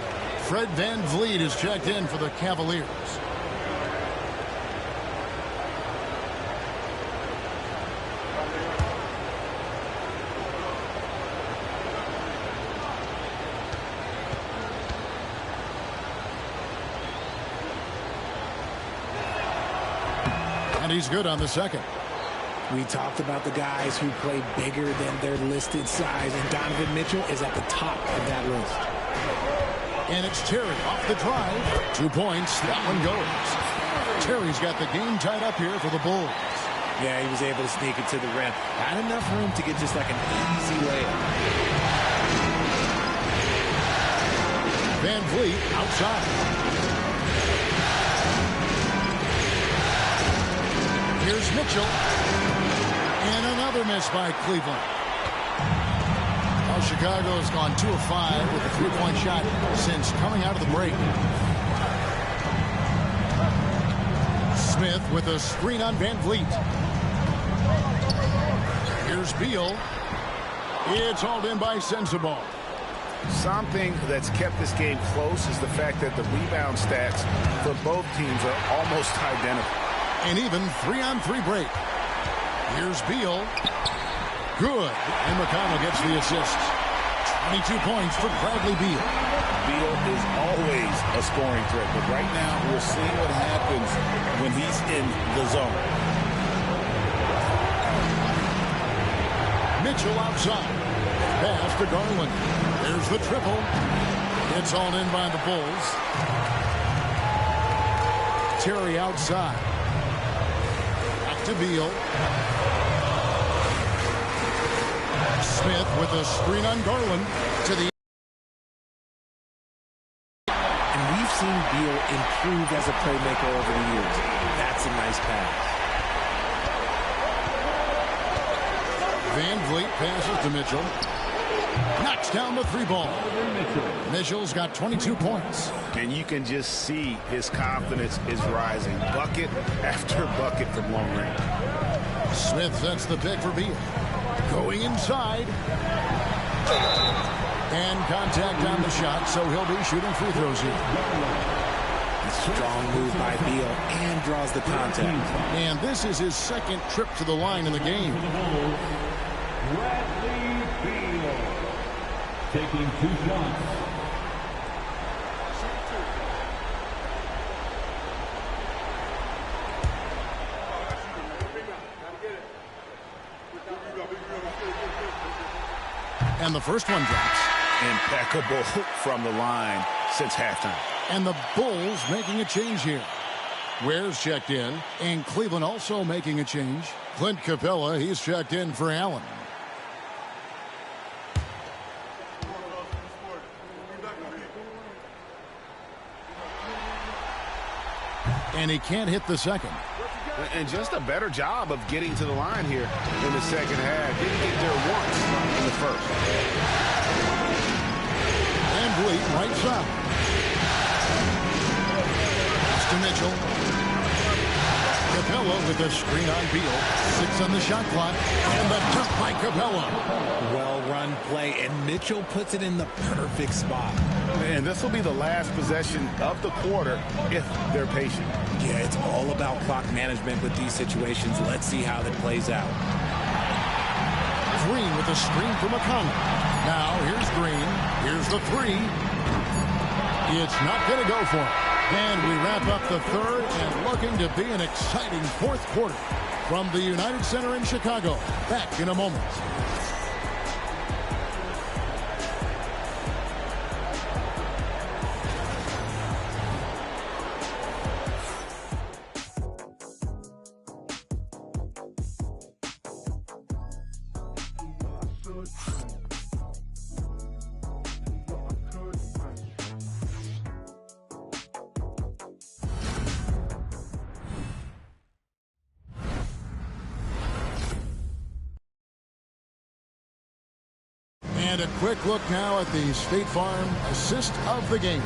Fred Van Vliet is checked in for the Cavaliers. And he's good on the second. We talked about the guys who play bigger than their listed size, and Donovan Mitchell is at the top of that list. And it's Terry off the drive. 2 points. That one goes. Terry's got the game tied up here for the Bulls. Yeah, he was able to sneak it to the rim. Not enough room to get just like an easy layup. Van Vliet outside. Here's Mitchell. And another miss by Cleveland. Well, Chicago has gone 2 of 5 with a 3-point shot since coming out of the break. Smith with a screen on Van Vliet. Here's Beal. It's hauled in by Sensabaugh. Something that's kept this game close is the fact that the rebound stats for both teams are almost identical. An even 3-on-3 break. Here's Beal. Good. And McConnell gets the assist. 22 points for Bradley Beal. Beal is always a scoring threat, but right now we're seeing what happens when he's in the zone. Mitchell outside. Pass to Garland. There's the triple. It's all in by the Bulls. Terry outside. Back to Beal. Smith with a screen on Garland to the. And we've seen Beal improve as a playmaker over the years. That's a nice pass. Van Vliet passes to Mitchell. Knocks down the 3-ball. Mitchell's got 22 points. And you can just see his confidence is rising. Bucket after bucket from long range. Smith sets the pick for Beal. Going inside. And contact on the shot, so he'll be shooting free throws here. A strong move by Beal and draws the contact. And this is his second trip to the line in the game. Bradley Beal taking 2 shots. And the first one drops. Impeccable from the line since halftime. And the Bulls making a change here. Ware's checked in, and Cleveland also making a change. Clint Capella, he's checked in for Allen. And he can't hit the second. And just a better job of getting to the line here in the second half. Didn't get there once in the first. Van Vliet right side. To Mitchell. Capella with a screen on Beal. 6 on the shot clock. And the dunk by Capella. Well-run play, and Mitchell puts it in the perfect spot. And this will be the last possession of the quarter if they're patient. Yeah, it's all about clock management with these situations. Let's see how that plays out. Green with a screen for McConnell. Now here's Green. Here's the 3. It's not going to go for him. And we wrap up the third and looking to be an exciting fourth quarter from the United Center in Chicago. Back in a moment. And a quick look now at the State Farm assist of the game.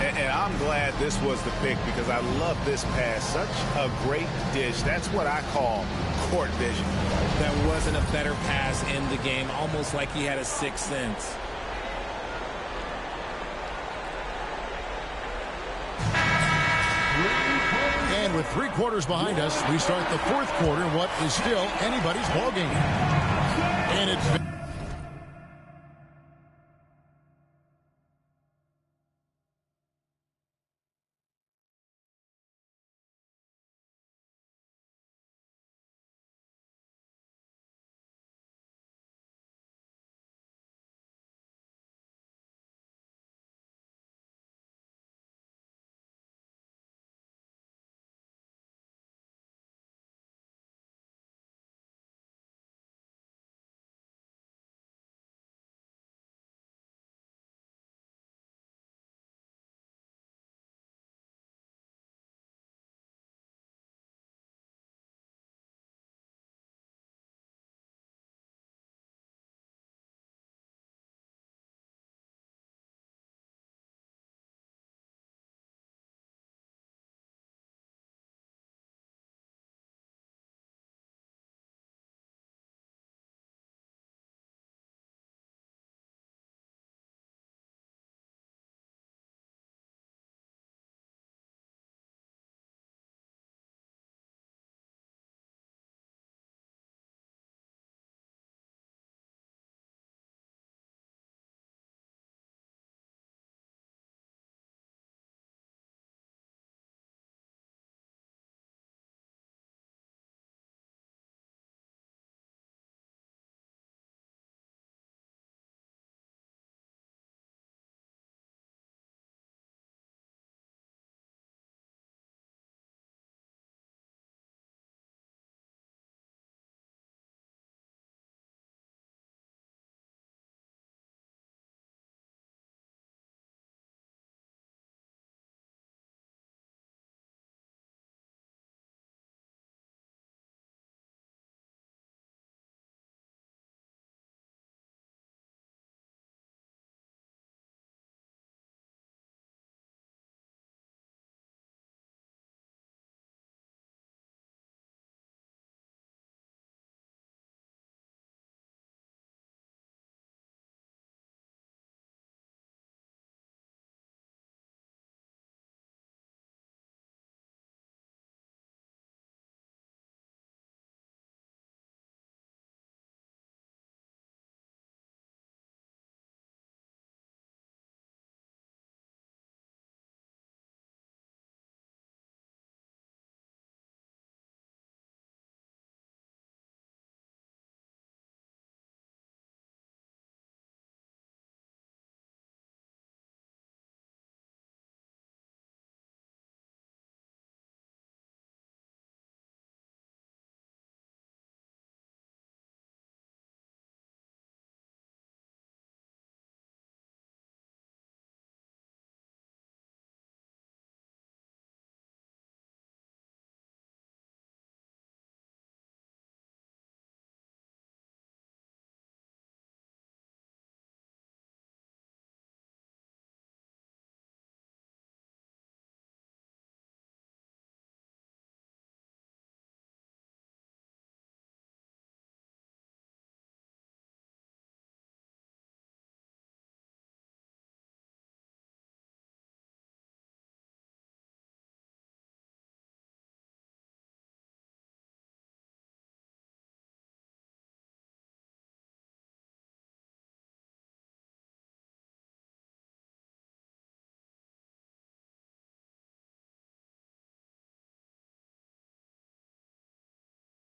And I'm glad this was the pick because I love this pass. Such a great dish. That's what I call court vision. That wasn't a better pass in the game, almost like he had a sixth sense. And with 3 quarters behind us, we start the 4th quarter in what is still anybody's ballgame. And it's...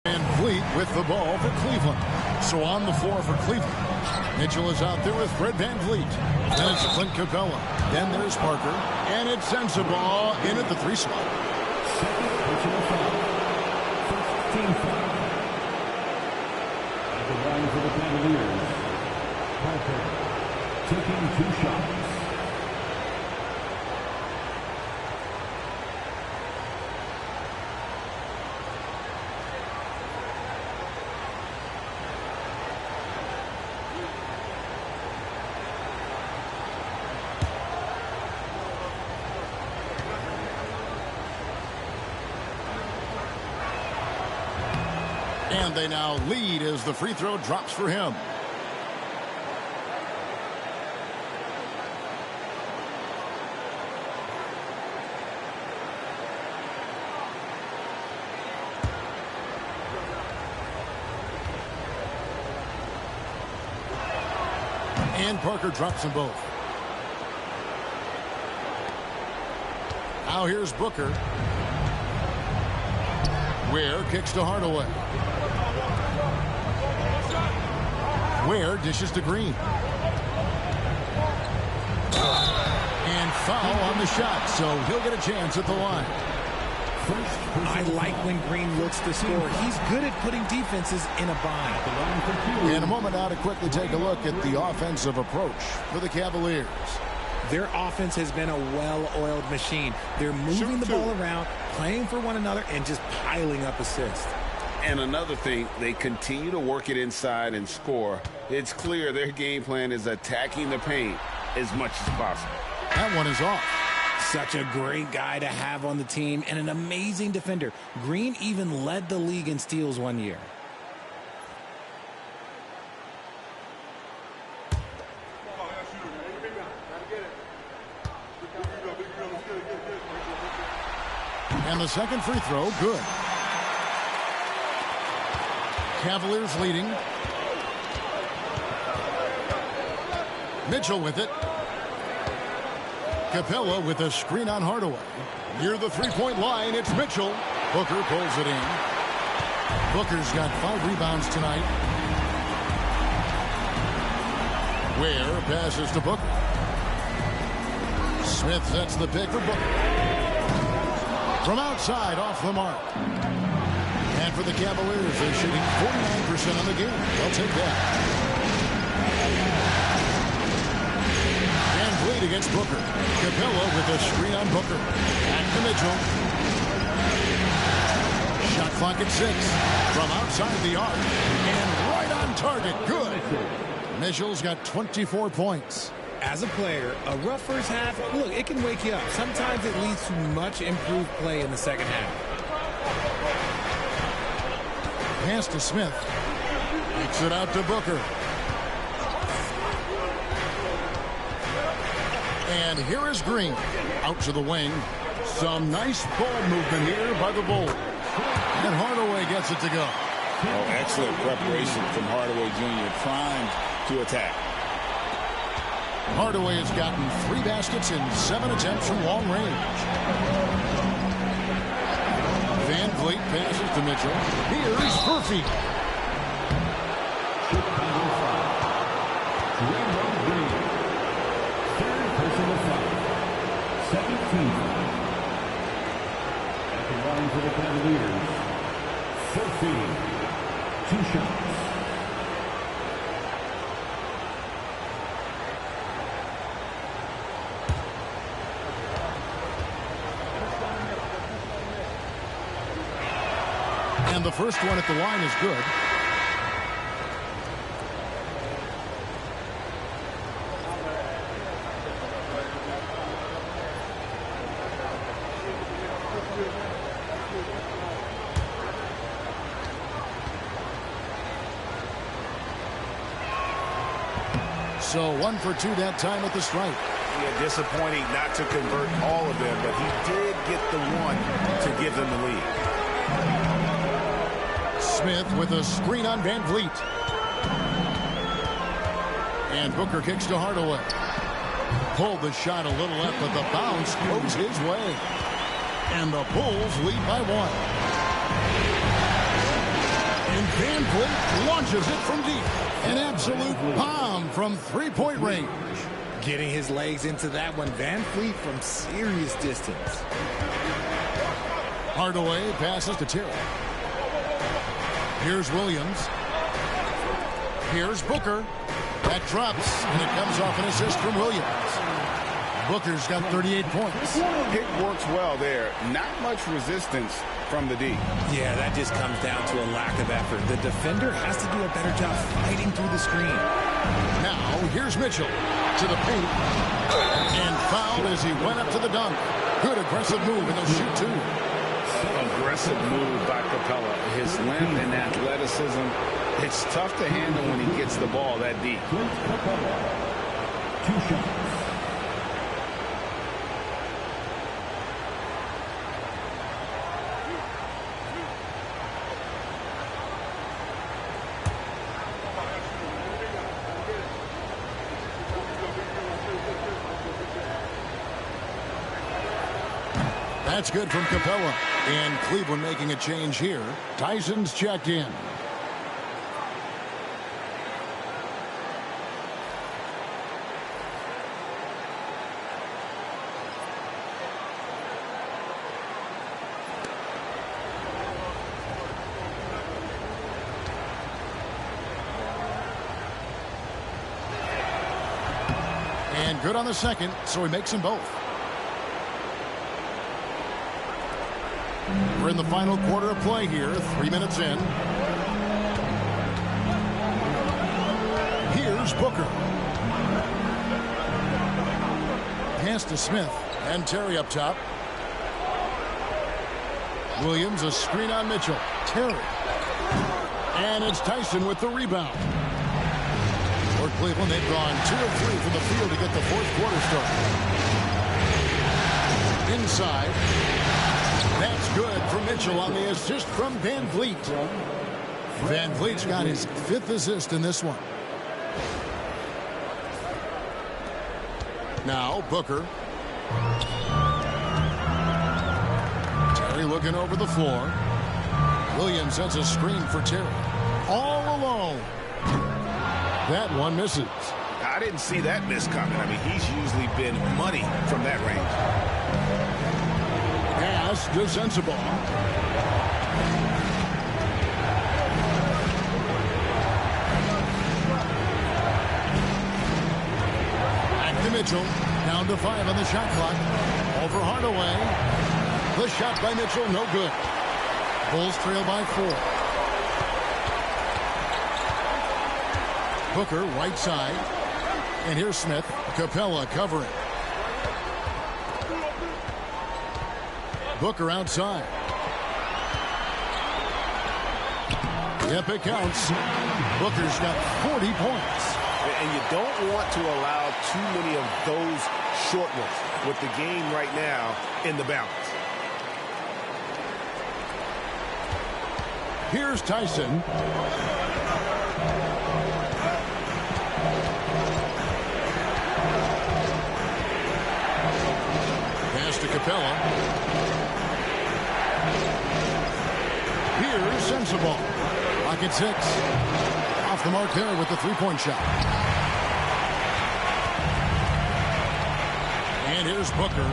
And Fleet with the ball for Cleveland. So on the floor for Cleveland, Mitchell is out there with Fred VanVleet. Then it's Clint Capella. Then there's Parker. And it sends the ball in at the 3 spot. Second personal foul. First team foul. At the line for the Cavaliers, Parker taking 2 shots. And they now lead as the free throw drops for him. And Parker drops them both. Now here's Booker. Ware kicks to Hardaway. Ware dishes to Green. And foul on the shot, so he'll get a chance at the line. I like when Green looks to score. He's good at putting defenses in a bind. In a moment now to quickly take a look at the offensive approach for the Cavaliers. Their offense has been a well-oiled machine. They're moving the ball around, playing for one another, and just piling up assists. And another thing, they continue to work it inside and score. It's clear their game plan is attacking the paint as much as possible. That one is off. Such a great guy to have on the team and an amazing defender. Green even led the league in steals one year. And the second free throw, good. Cavaliers leading. Mitchell with it. Capella with a screen on Hardaway. Near the three-point line, it's Mitchell. Booker pulls it in. Booker's got 5 rebounds tonight. Ware passes to Booker. Smith sets the pick for Booker. From outside, off the mark. And for the Cavaliers, they're shooting 49% on the game. They'll take that. Van Vliet against Booker. Capella with a screen on Booker. Back to Mitchell. Shot clock at 6. From outside the arc. And right on target. Good. Mitchell's got 24 points. As a player, a rough first half, look, it can wake you up. Sometimes it leads to much improved play in the second half. Pass to Smith. Kicks it out to Booker. And here is Green. Out to the wing. Some nice ball movement here by the Bulls. And Hardaway gets it to go. Oh, excellent preparation from Hardaway Jr. Primed to attack. Hardaway has gotten 3 baskets in 7 attempts from long range. Van Vliet passes to Mitchell. Here's Murphy. Third personal foul. 17th. At the line for the Cavaliers. 14. 2 shots. And the first one at the line is good. So 1 for 2 that time at the stripe. Yeah, disappointing not to convert all of them, but he did get the one to give them the lead. Smith with a screen on Van Vliet. And Booker kicks to Hardaway. Pulled the shot a little left, but the bounce goes his way. And the Bulls lead by 1. And Van Vliet launches it from deep. An absolute bomb from 3-point range. Getting his legs into that one. Van Vliet from serious distance. Hardaway passes to Terry. Here's Williams. Here's Booker. That drops, and it comes off an assist from Williams. Booker's got 38 points. Pick works well there. Not much resistance from the D. Yeah, that just comes down to a lack of effort. The defender has to do a better job fighting through the screen. Now, here's Mitchell to the paint. And fouled as he went up to the dunk. Good aggressive move, and they'll shoot 2. Aggressive move by Capella. His length and athleticism, it's tough to handle when he gets the ball that deep. 2 shots. That's good from Capella. And Cleveland making a change here. Tyson's checked in. And good on the second, so he makes them both. We're in the final quarter of play here, 3 minutes in. Here's Booker. Pass to Smith, and Terry up top. Williams, a screen on Mitchell. Terry. And it's Tyson with the rebound. For Cleveland, they've gone 2 of 3 from the field to get the fourth quarter started. Inside. That's good for Mitchell on the assist from Van Vliet. Van Vliet's got his 5th assist in this one. Now Booker. Terry looking over the floor. Williams sets a screen for Terry. All alone. That one misses. I didn't see that miss coming. I mean, he's usually been money from that range. Pass to Sensabaugh. Back to Mitchell. Down to 5 on the shot clock. Over Hardaway. The shot by Mitchell, no good. Bulls trail by 4. Booker, right side. And here's Smith. Capella covering. Booker outside. Yep, it counts. Booker's got 40 points. And you don't want to allow too many of those short ones with the game right now in the balance. Here's Tyson. Pass to Capella. Here's Sensabaugh. Pocket 6. Off the mark there with the three-point shot. And here's Booker.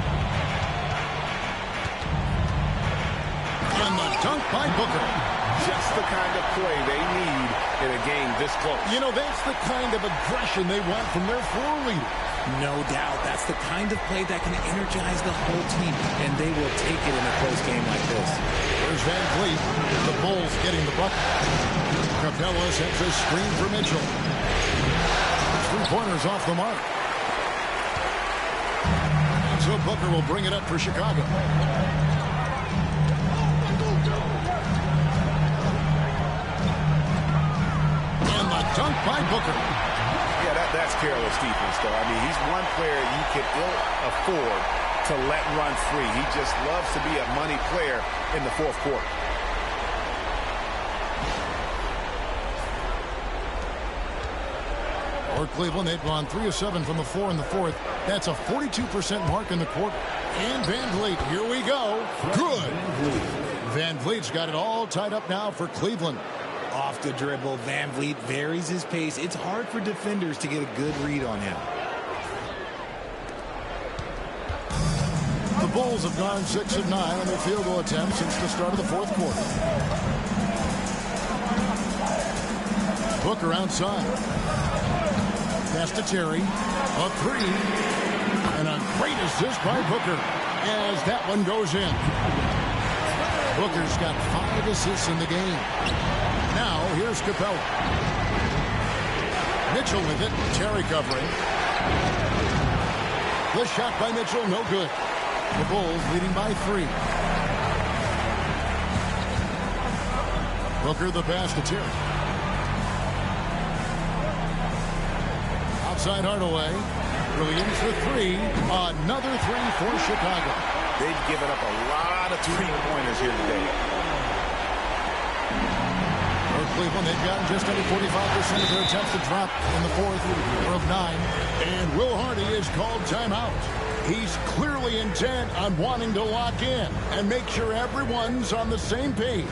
And the dunk by Booker. Just the kind of play they need in a game this close. You know, that's the kind of aggression they want from their floor leader. No doubt. That's the kind of play that can energize the whole team, and they will take it in a close game like this. There's Van Vliet. The Bulls getting the bucket. Capella sets a screen for Mitchell. 3-pointers off the mark. And so Booker will bring it up for Chicago. And the dunk by Booker. Yeah, that's careless defense, though. I mean, he's one player you can ill afford to let run free. He just loves to be a money player in the fourth quarter. For Cleveland, they've gone 3 of 7 from the floor in the fourth. That's a 42% mark in the quarter. And Van Vliet, here we go. Good. Van Vliet's got it all tied up now for Cleveland. Off the dribble, Van Vliet varies his pace. It's hard for defenders to get a good read on him. The Bulls have gone 6 of 9 on their field goal attempts since the start of the fourth quarter. Booker outside. Pass to Terry. A 3. And a great assist by Booker as that one goes in. Booker's got 5 assists in the game. Now, here's Capella. Mitchell with it. Terry covering. The shot by Mitchell, no good. The Bulls leading by 3. Booker the pass to Terry. Outside Hardaway. Williams for 3. Another 3 for Chicago. They've given up a lot of three-pointers here today. Cleveland, they've gotten just under 45% of their attempts to drop in the fourth of 9. And Will Hardy is called timeout. He's clearly intent on wanting to lock in and make sure everyone's on the same page.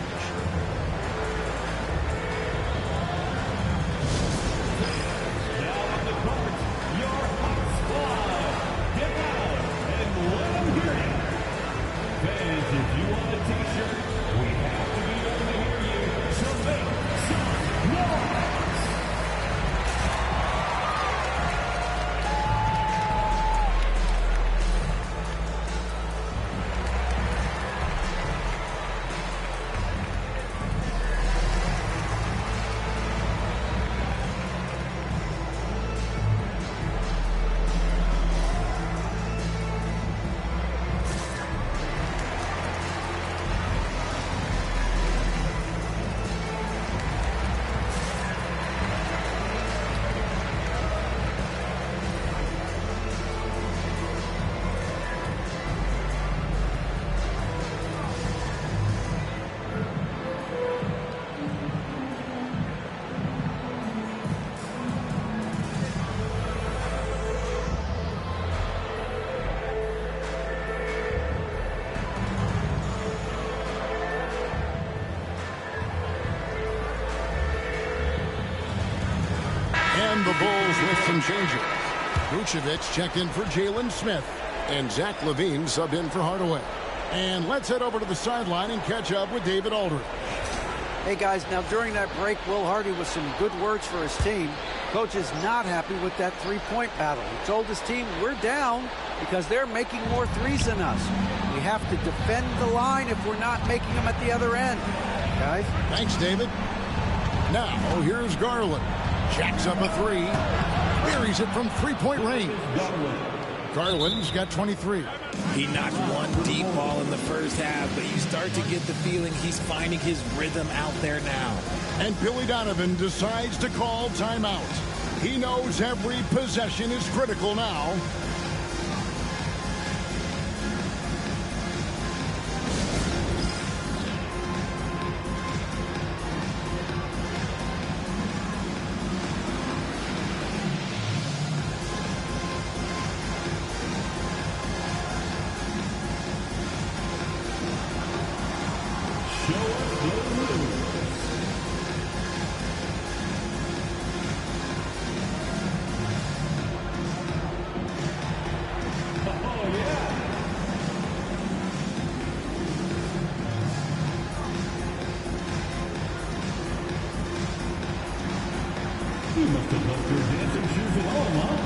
And the Bulls with some changes. Vucevic checked in for Jalen Smith. And Zach LaVine subbed in for Hardaway. And let's head over to the sideline and catch up with David Aldridge. Hey, guys, now during that break, Will Hardy with some good words for his team. Coach is not happy with that three-point battle. He told his team, we're down because they're making more threes than us. We have to defend the line if we're not making them at the other end. Guys? Thanks, David. Now, here's Garland. Jacks up a three. Buries it from three-point range. Garland's got 23. He knocked one deep ball in the first half, but you start to get the feeling he's finding his rhythm out there now. And Billy Donovan decides to call timeout. He knows every possession is critical now. You must have left your dancing shoes at home, huh?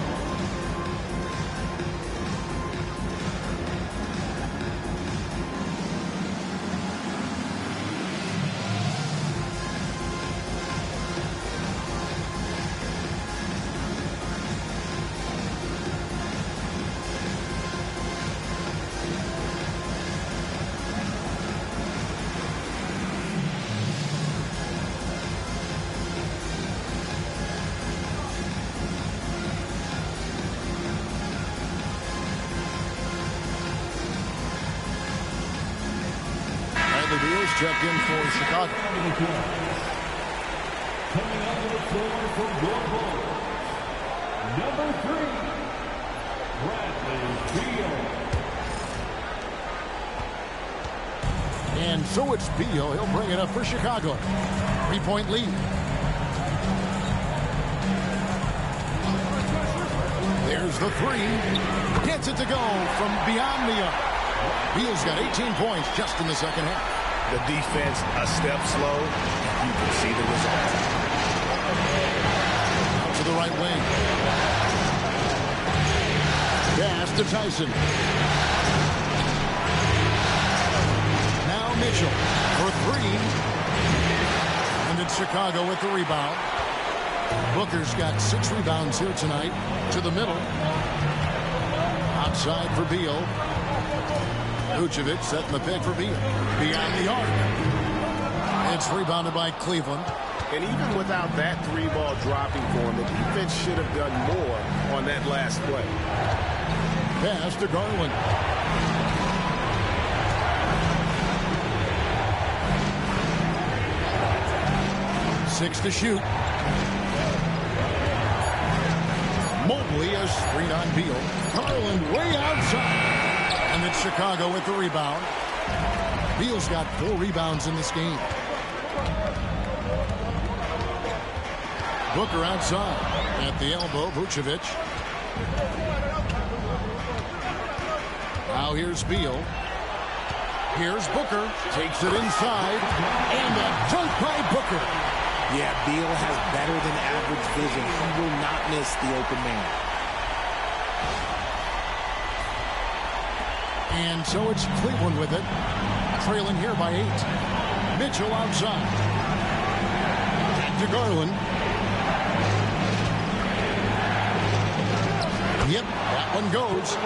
Checked in for Chicago. Coming onto the floor for your Bulls, number 3, Bradley Beal. And so it's Beal. He'll bring it up for Chicago. 3-point lead. There's the three. Gets it to go from beyond the arc. Beal's got 18 points just in the second half. The defense a step slow. You can see the result. Out to the right wing. Pass to Tyson. Now Mitchell for three. And it's Chicago with the rebound. Booker's got 6 rebounds here tonight. To the middle. Outside for Beal. Vucevic setting the pick for Beal. Beyond the arc. It's rebounded by Cleveland. And even without that 3-ball dropping for him, the defense should have done more on that last play. Pass to Garland. Six to shoot. Mobley a screen on Beal. Garland way out outside. And it's Chicago with the rebound. Beal's got 4 rebounds in this game. Booker outside. At the elbow, Vucevic. Now here's Beal. Here's Booker. Takes it inside. And a dunk by Booker. Yeah, Beal has better than average vision. He will not miss the open man. And so it's Cleveland with it. Trailing here by 8. Mitchell outside. Back to Garland. Yep, that one goes.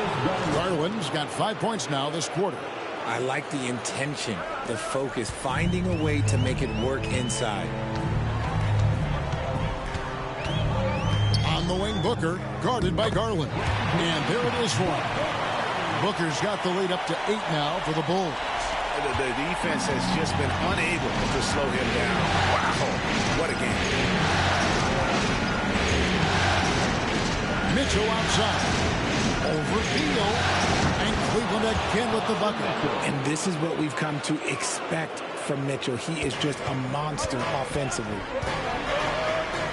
Garland's got 5 points now this quarter. I like the intention, the focus, finding a way to make it work inside. On the wing, Booker, guarded by Garland. And there it is for him. Booker's got the lead up to 8 now for the Bulls. The defense has just been unable to slow him down. Wow, what a game. Mitchell outside. Over Beal. And Cleveland again with the bucket. And this is what we've come to expect from Mitchell. He is just a monster offensively.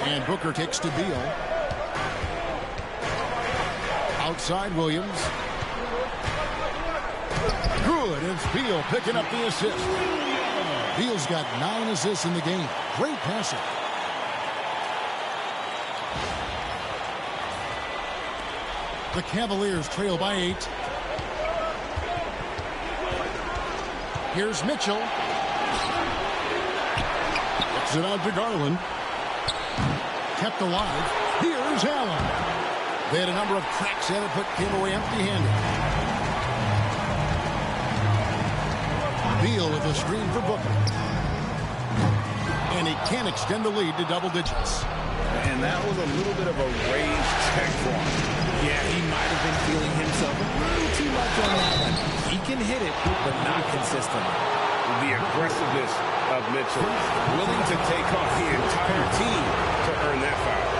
And Booker takes to Beal. Outside Williams. Good. It's Beal picking up the assist. Beal's got 9 assists in the game. Great passing. The Cavaliers trail by 8. Here's Mitchell. Gets it out to Garland. Kept alive. Here's Allen. They had a number of cracks at it, but came away empty-handed. Beal with a screen for Booker. And he can extend the lead to double digits. And that was a little bit of a range check for him. Yeah, he might have been feeling himself a little too much on that one. He can hit it, but not consistently. The aggressiveness of Mitchell, willing to take off the entire team to earn that foul.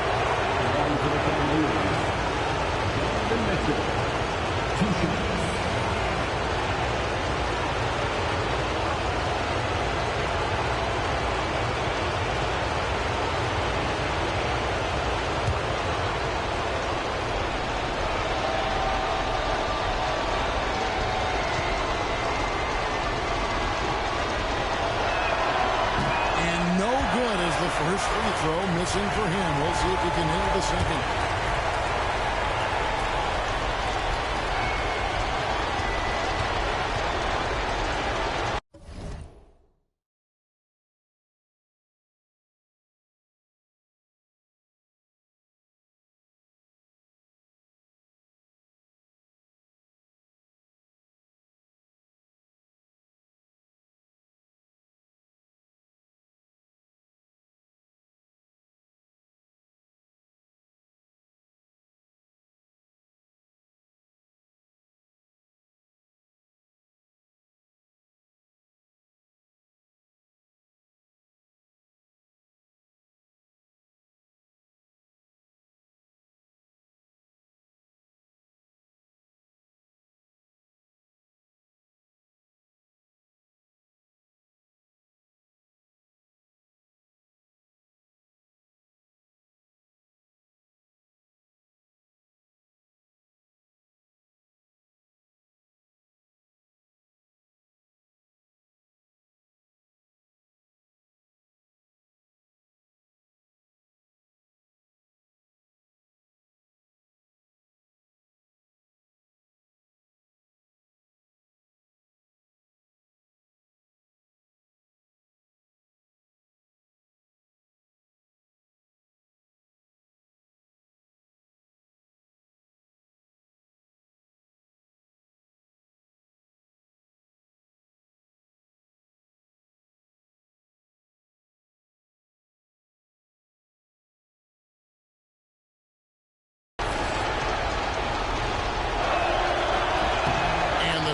First free throw missing for him. We'll see if he can hit the second.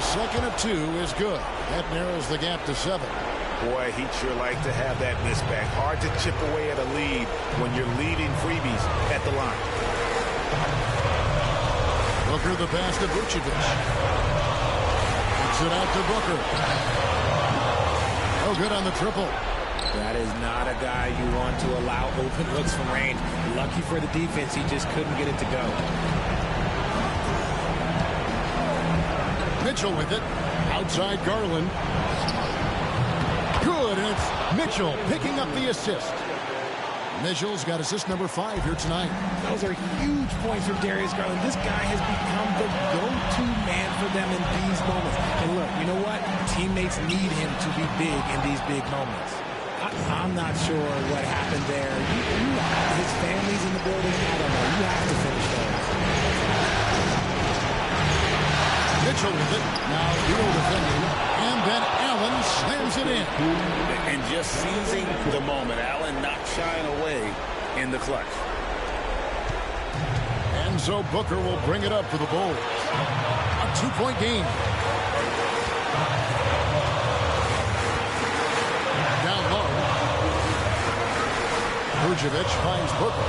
Second of 2 is good. That narrows the gap to 7. Boy, he'd sure like to have that miss back. Hard to chip away at a lead when you're leaving freebies at the line. Booker the pass to Vucevic. Puts it out to Booker. Oh, good on the triple. That is not a guy you want to allow open looks from range. Lucky for the defense, he just couldn't get it to go. Mitchell with it. Outside Garland. Good, and it's Mitchell picking up the assist. Mitchell's got assist number 5 here tonight. Those are huge points from Darius Garland. This guy has become the go-to man for them in these moments. And look, you know what? Teammates need him to be big in these big moments. I'm not sure what happened there. His family's in the building. I don't know. You have to finish those. Mitchell with it. Now Beal defending. And then Allen slams it in. And just seizing the moment. Allen not shying away in the clutch. And so Booker will bring it up for the Bulls. A 2-point game. Down low. Vucevic finds Booker.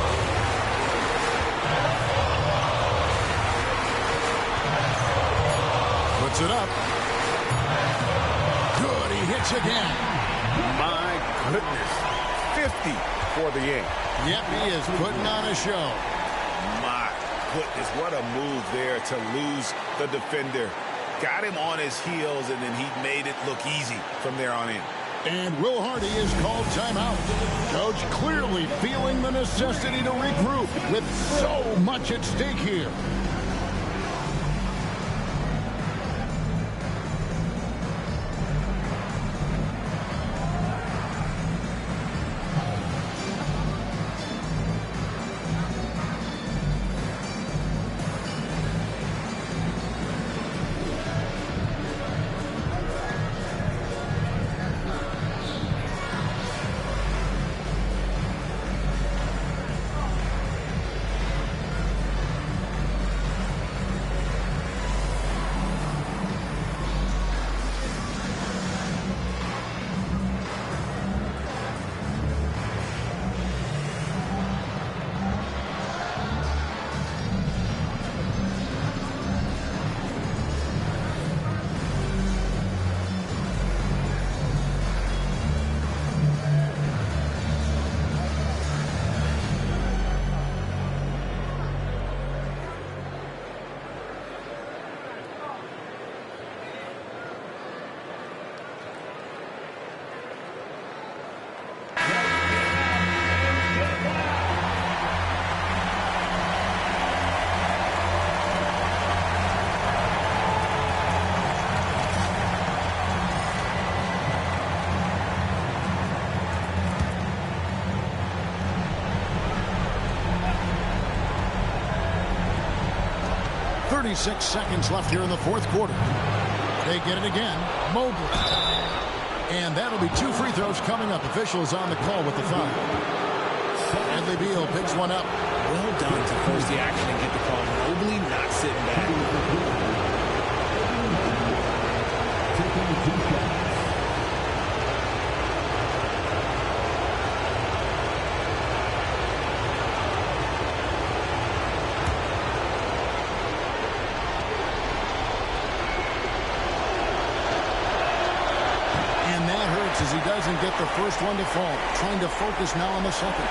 Puts it up. Good, he hits again. My goodness. 50 for the game. Yep, he is putting on a show. My goodness, what a move there to lose the defender. Got him on his heels, and then he made it look easy from there on in. And Will Hardy is called timeout. Coach clearly feeling the necessity to regroup with so much at stake here. .36 seconds left here in the fourth quarter. They get it again. Mobley. And that'll be 2 free throws coming up. Officials on the call with the foul. Bradley Beal picks one up. Well done to force the action and get the call. Mobley not sitting back. As he doesn't get the first one to fall. Trying to focus now on the second.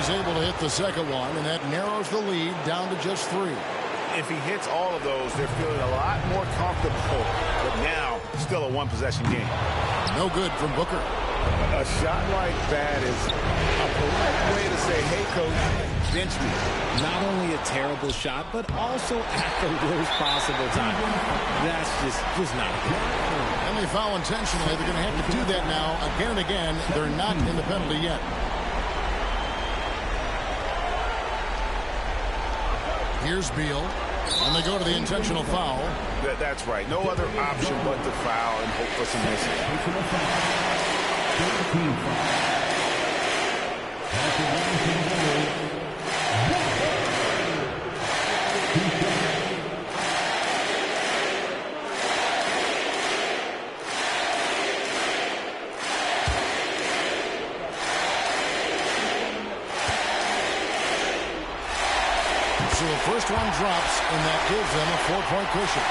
Able to hit the second one, and that narrows the lead down to just 3. If he hits all of those, they're feeling a lot more comfortable. But now, still a one-possession game. No good from Booker. A shot like that is a polite way to say, hey, coach, bench me. Not only a terrible shot, but also at the worst possible time. That's just not good. And they foul intentionally. They're going to have to do that now again and again. They're not in the penalty yet. Here's Beal, and they go to the intentional foul. That's right. No other option but to foul and hope for some missing. So the first one drops, and that gives them a 4-point cushion.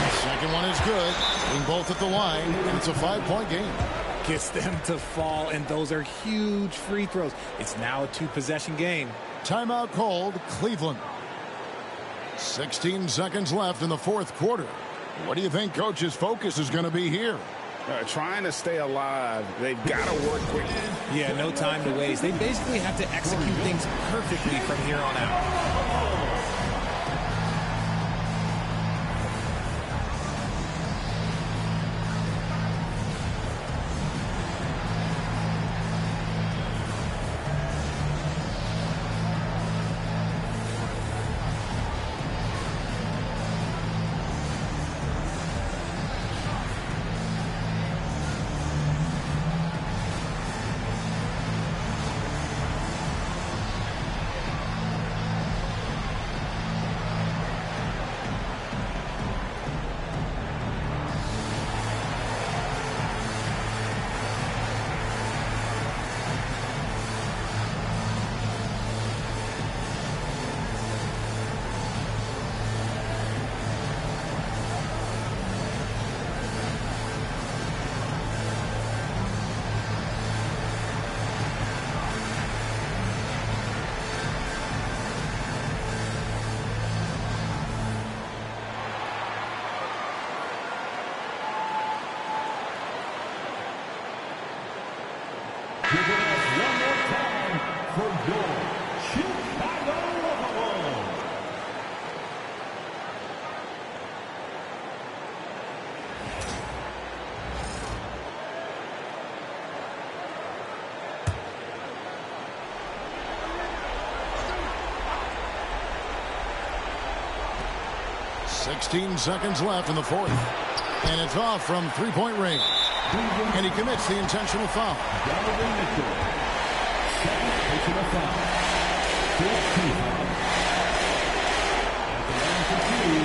The second one is good. Being both at the line, and it's a 5-point game. Gets them to fall, and those are huge free throws. It's now a 2-possession game. Timeout called, Cleveland. 16 seconds left in the fourth quarter. What do you think Coach's focus is going to be here? Trying to stay alive. They've got to work quickly. Yeah, no time to waste. They basically have to execute things perfectly from here on out. Give it up one more time for your Chicago Bulls. Sixteen seconds left in the fourth. And it's off from three-point range. And he commits the intentional foul. Donovan Mitchell. Second personal foul. 15 foul. At the line for two.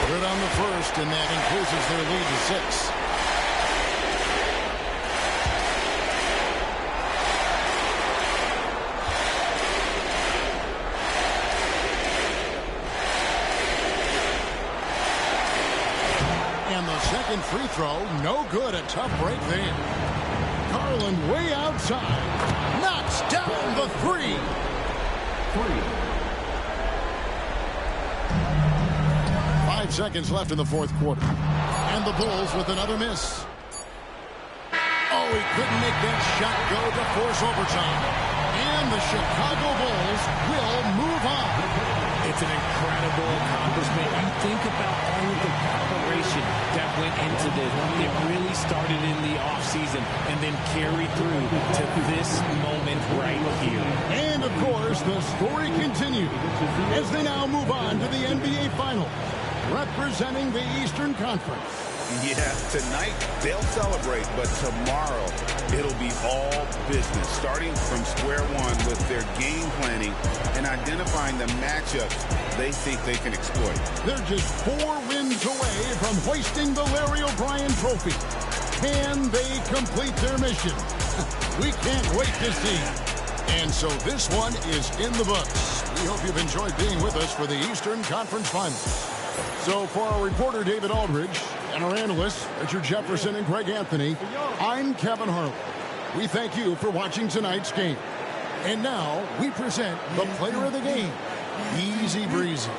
Good on the first, and that increases their lead to 6. And the second free throw, no good. A tough break there. Garland way outside. Knocks down the three. 5 seconds left in the fourth quarter. And the Bulls with another miss. Oh, he couldn't make that shot go to force overtime. And the Chicago Bulls will move on. It's an incredible accomplishment. You think about all of the preparation that went into this. It really started in the offseason and then carried through to this moment right here. And, of course, the story continues as they now move on to the NBA Finals, representing the Eastern Conference. Yeah, tonight they'll celebrate, but tomorrow it'll be all business, starting from square one with their game planning and identifying the matchups they think they can exploit. They're just 4 wins away from hoisting the Larry O'Brien Trophy. Can they complete their mission? We can't wait to see. And so this one is in the books. We hope you've enjoyed being with us for the Eastern Conference Finals. So for our reporter, David Aldridge, and our analysts, Richard Jefferson and Greg Anthony, I'm Kevin Harlan. We thank you for watching tonight's game. And now we present the player of the game, Easy Breezy.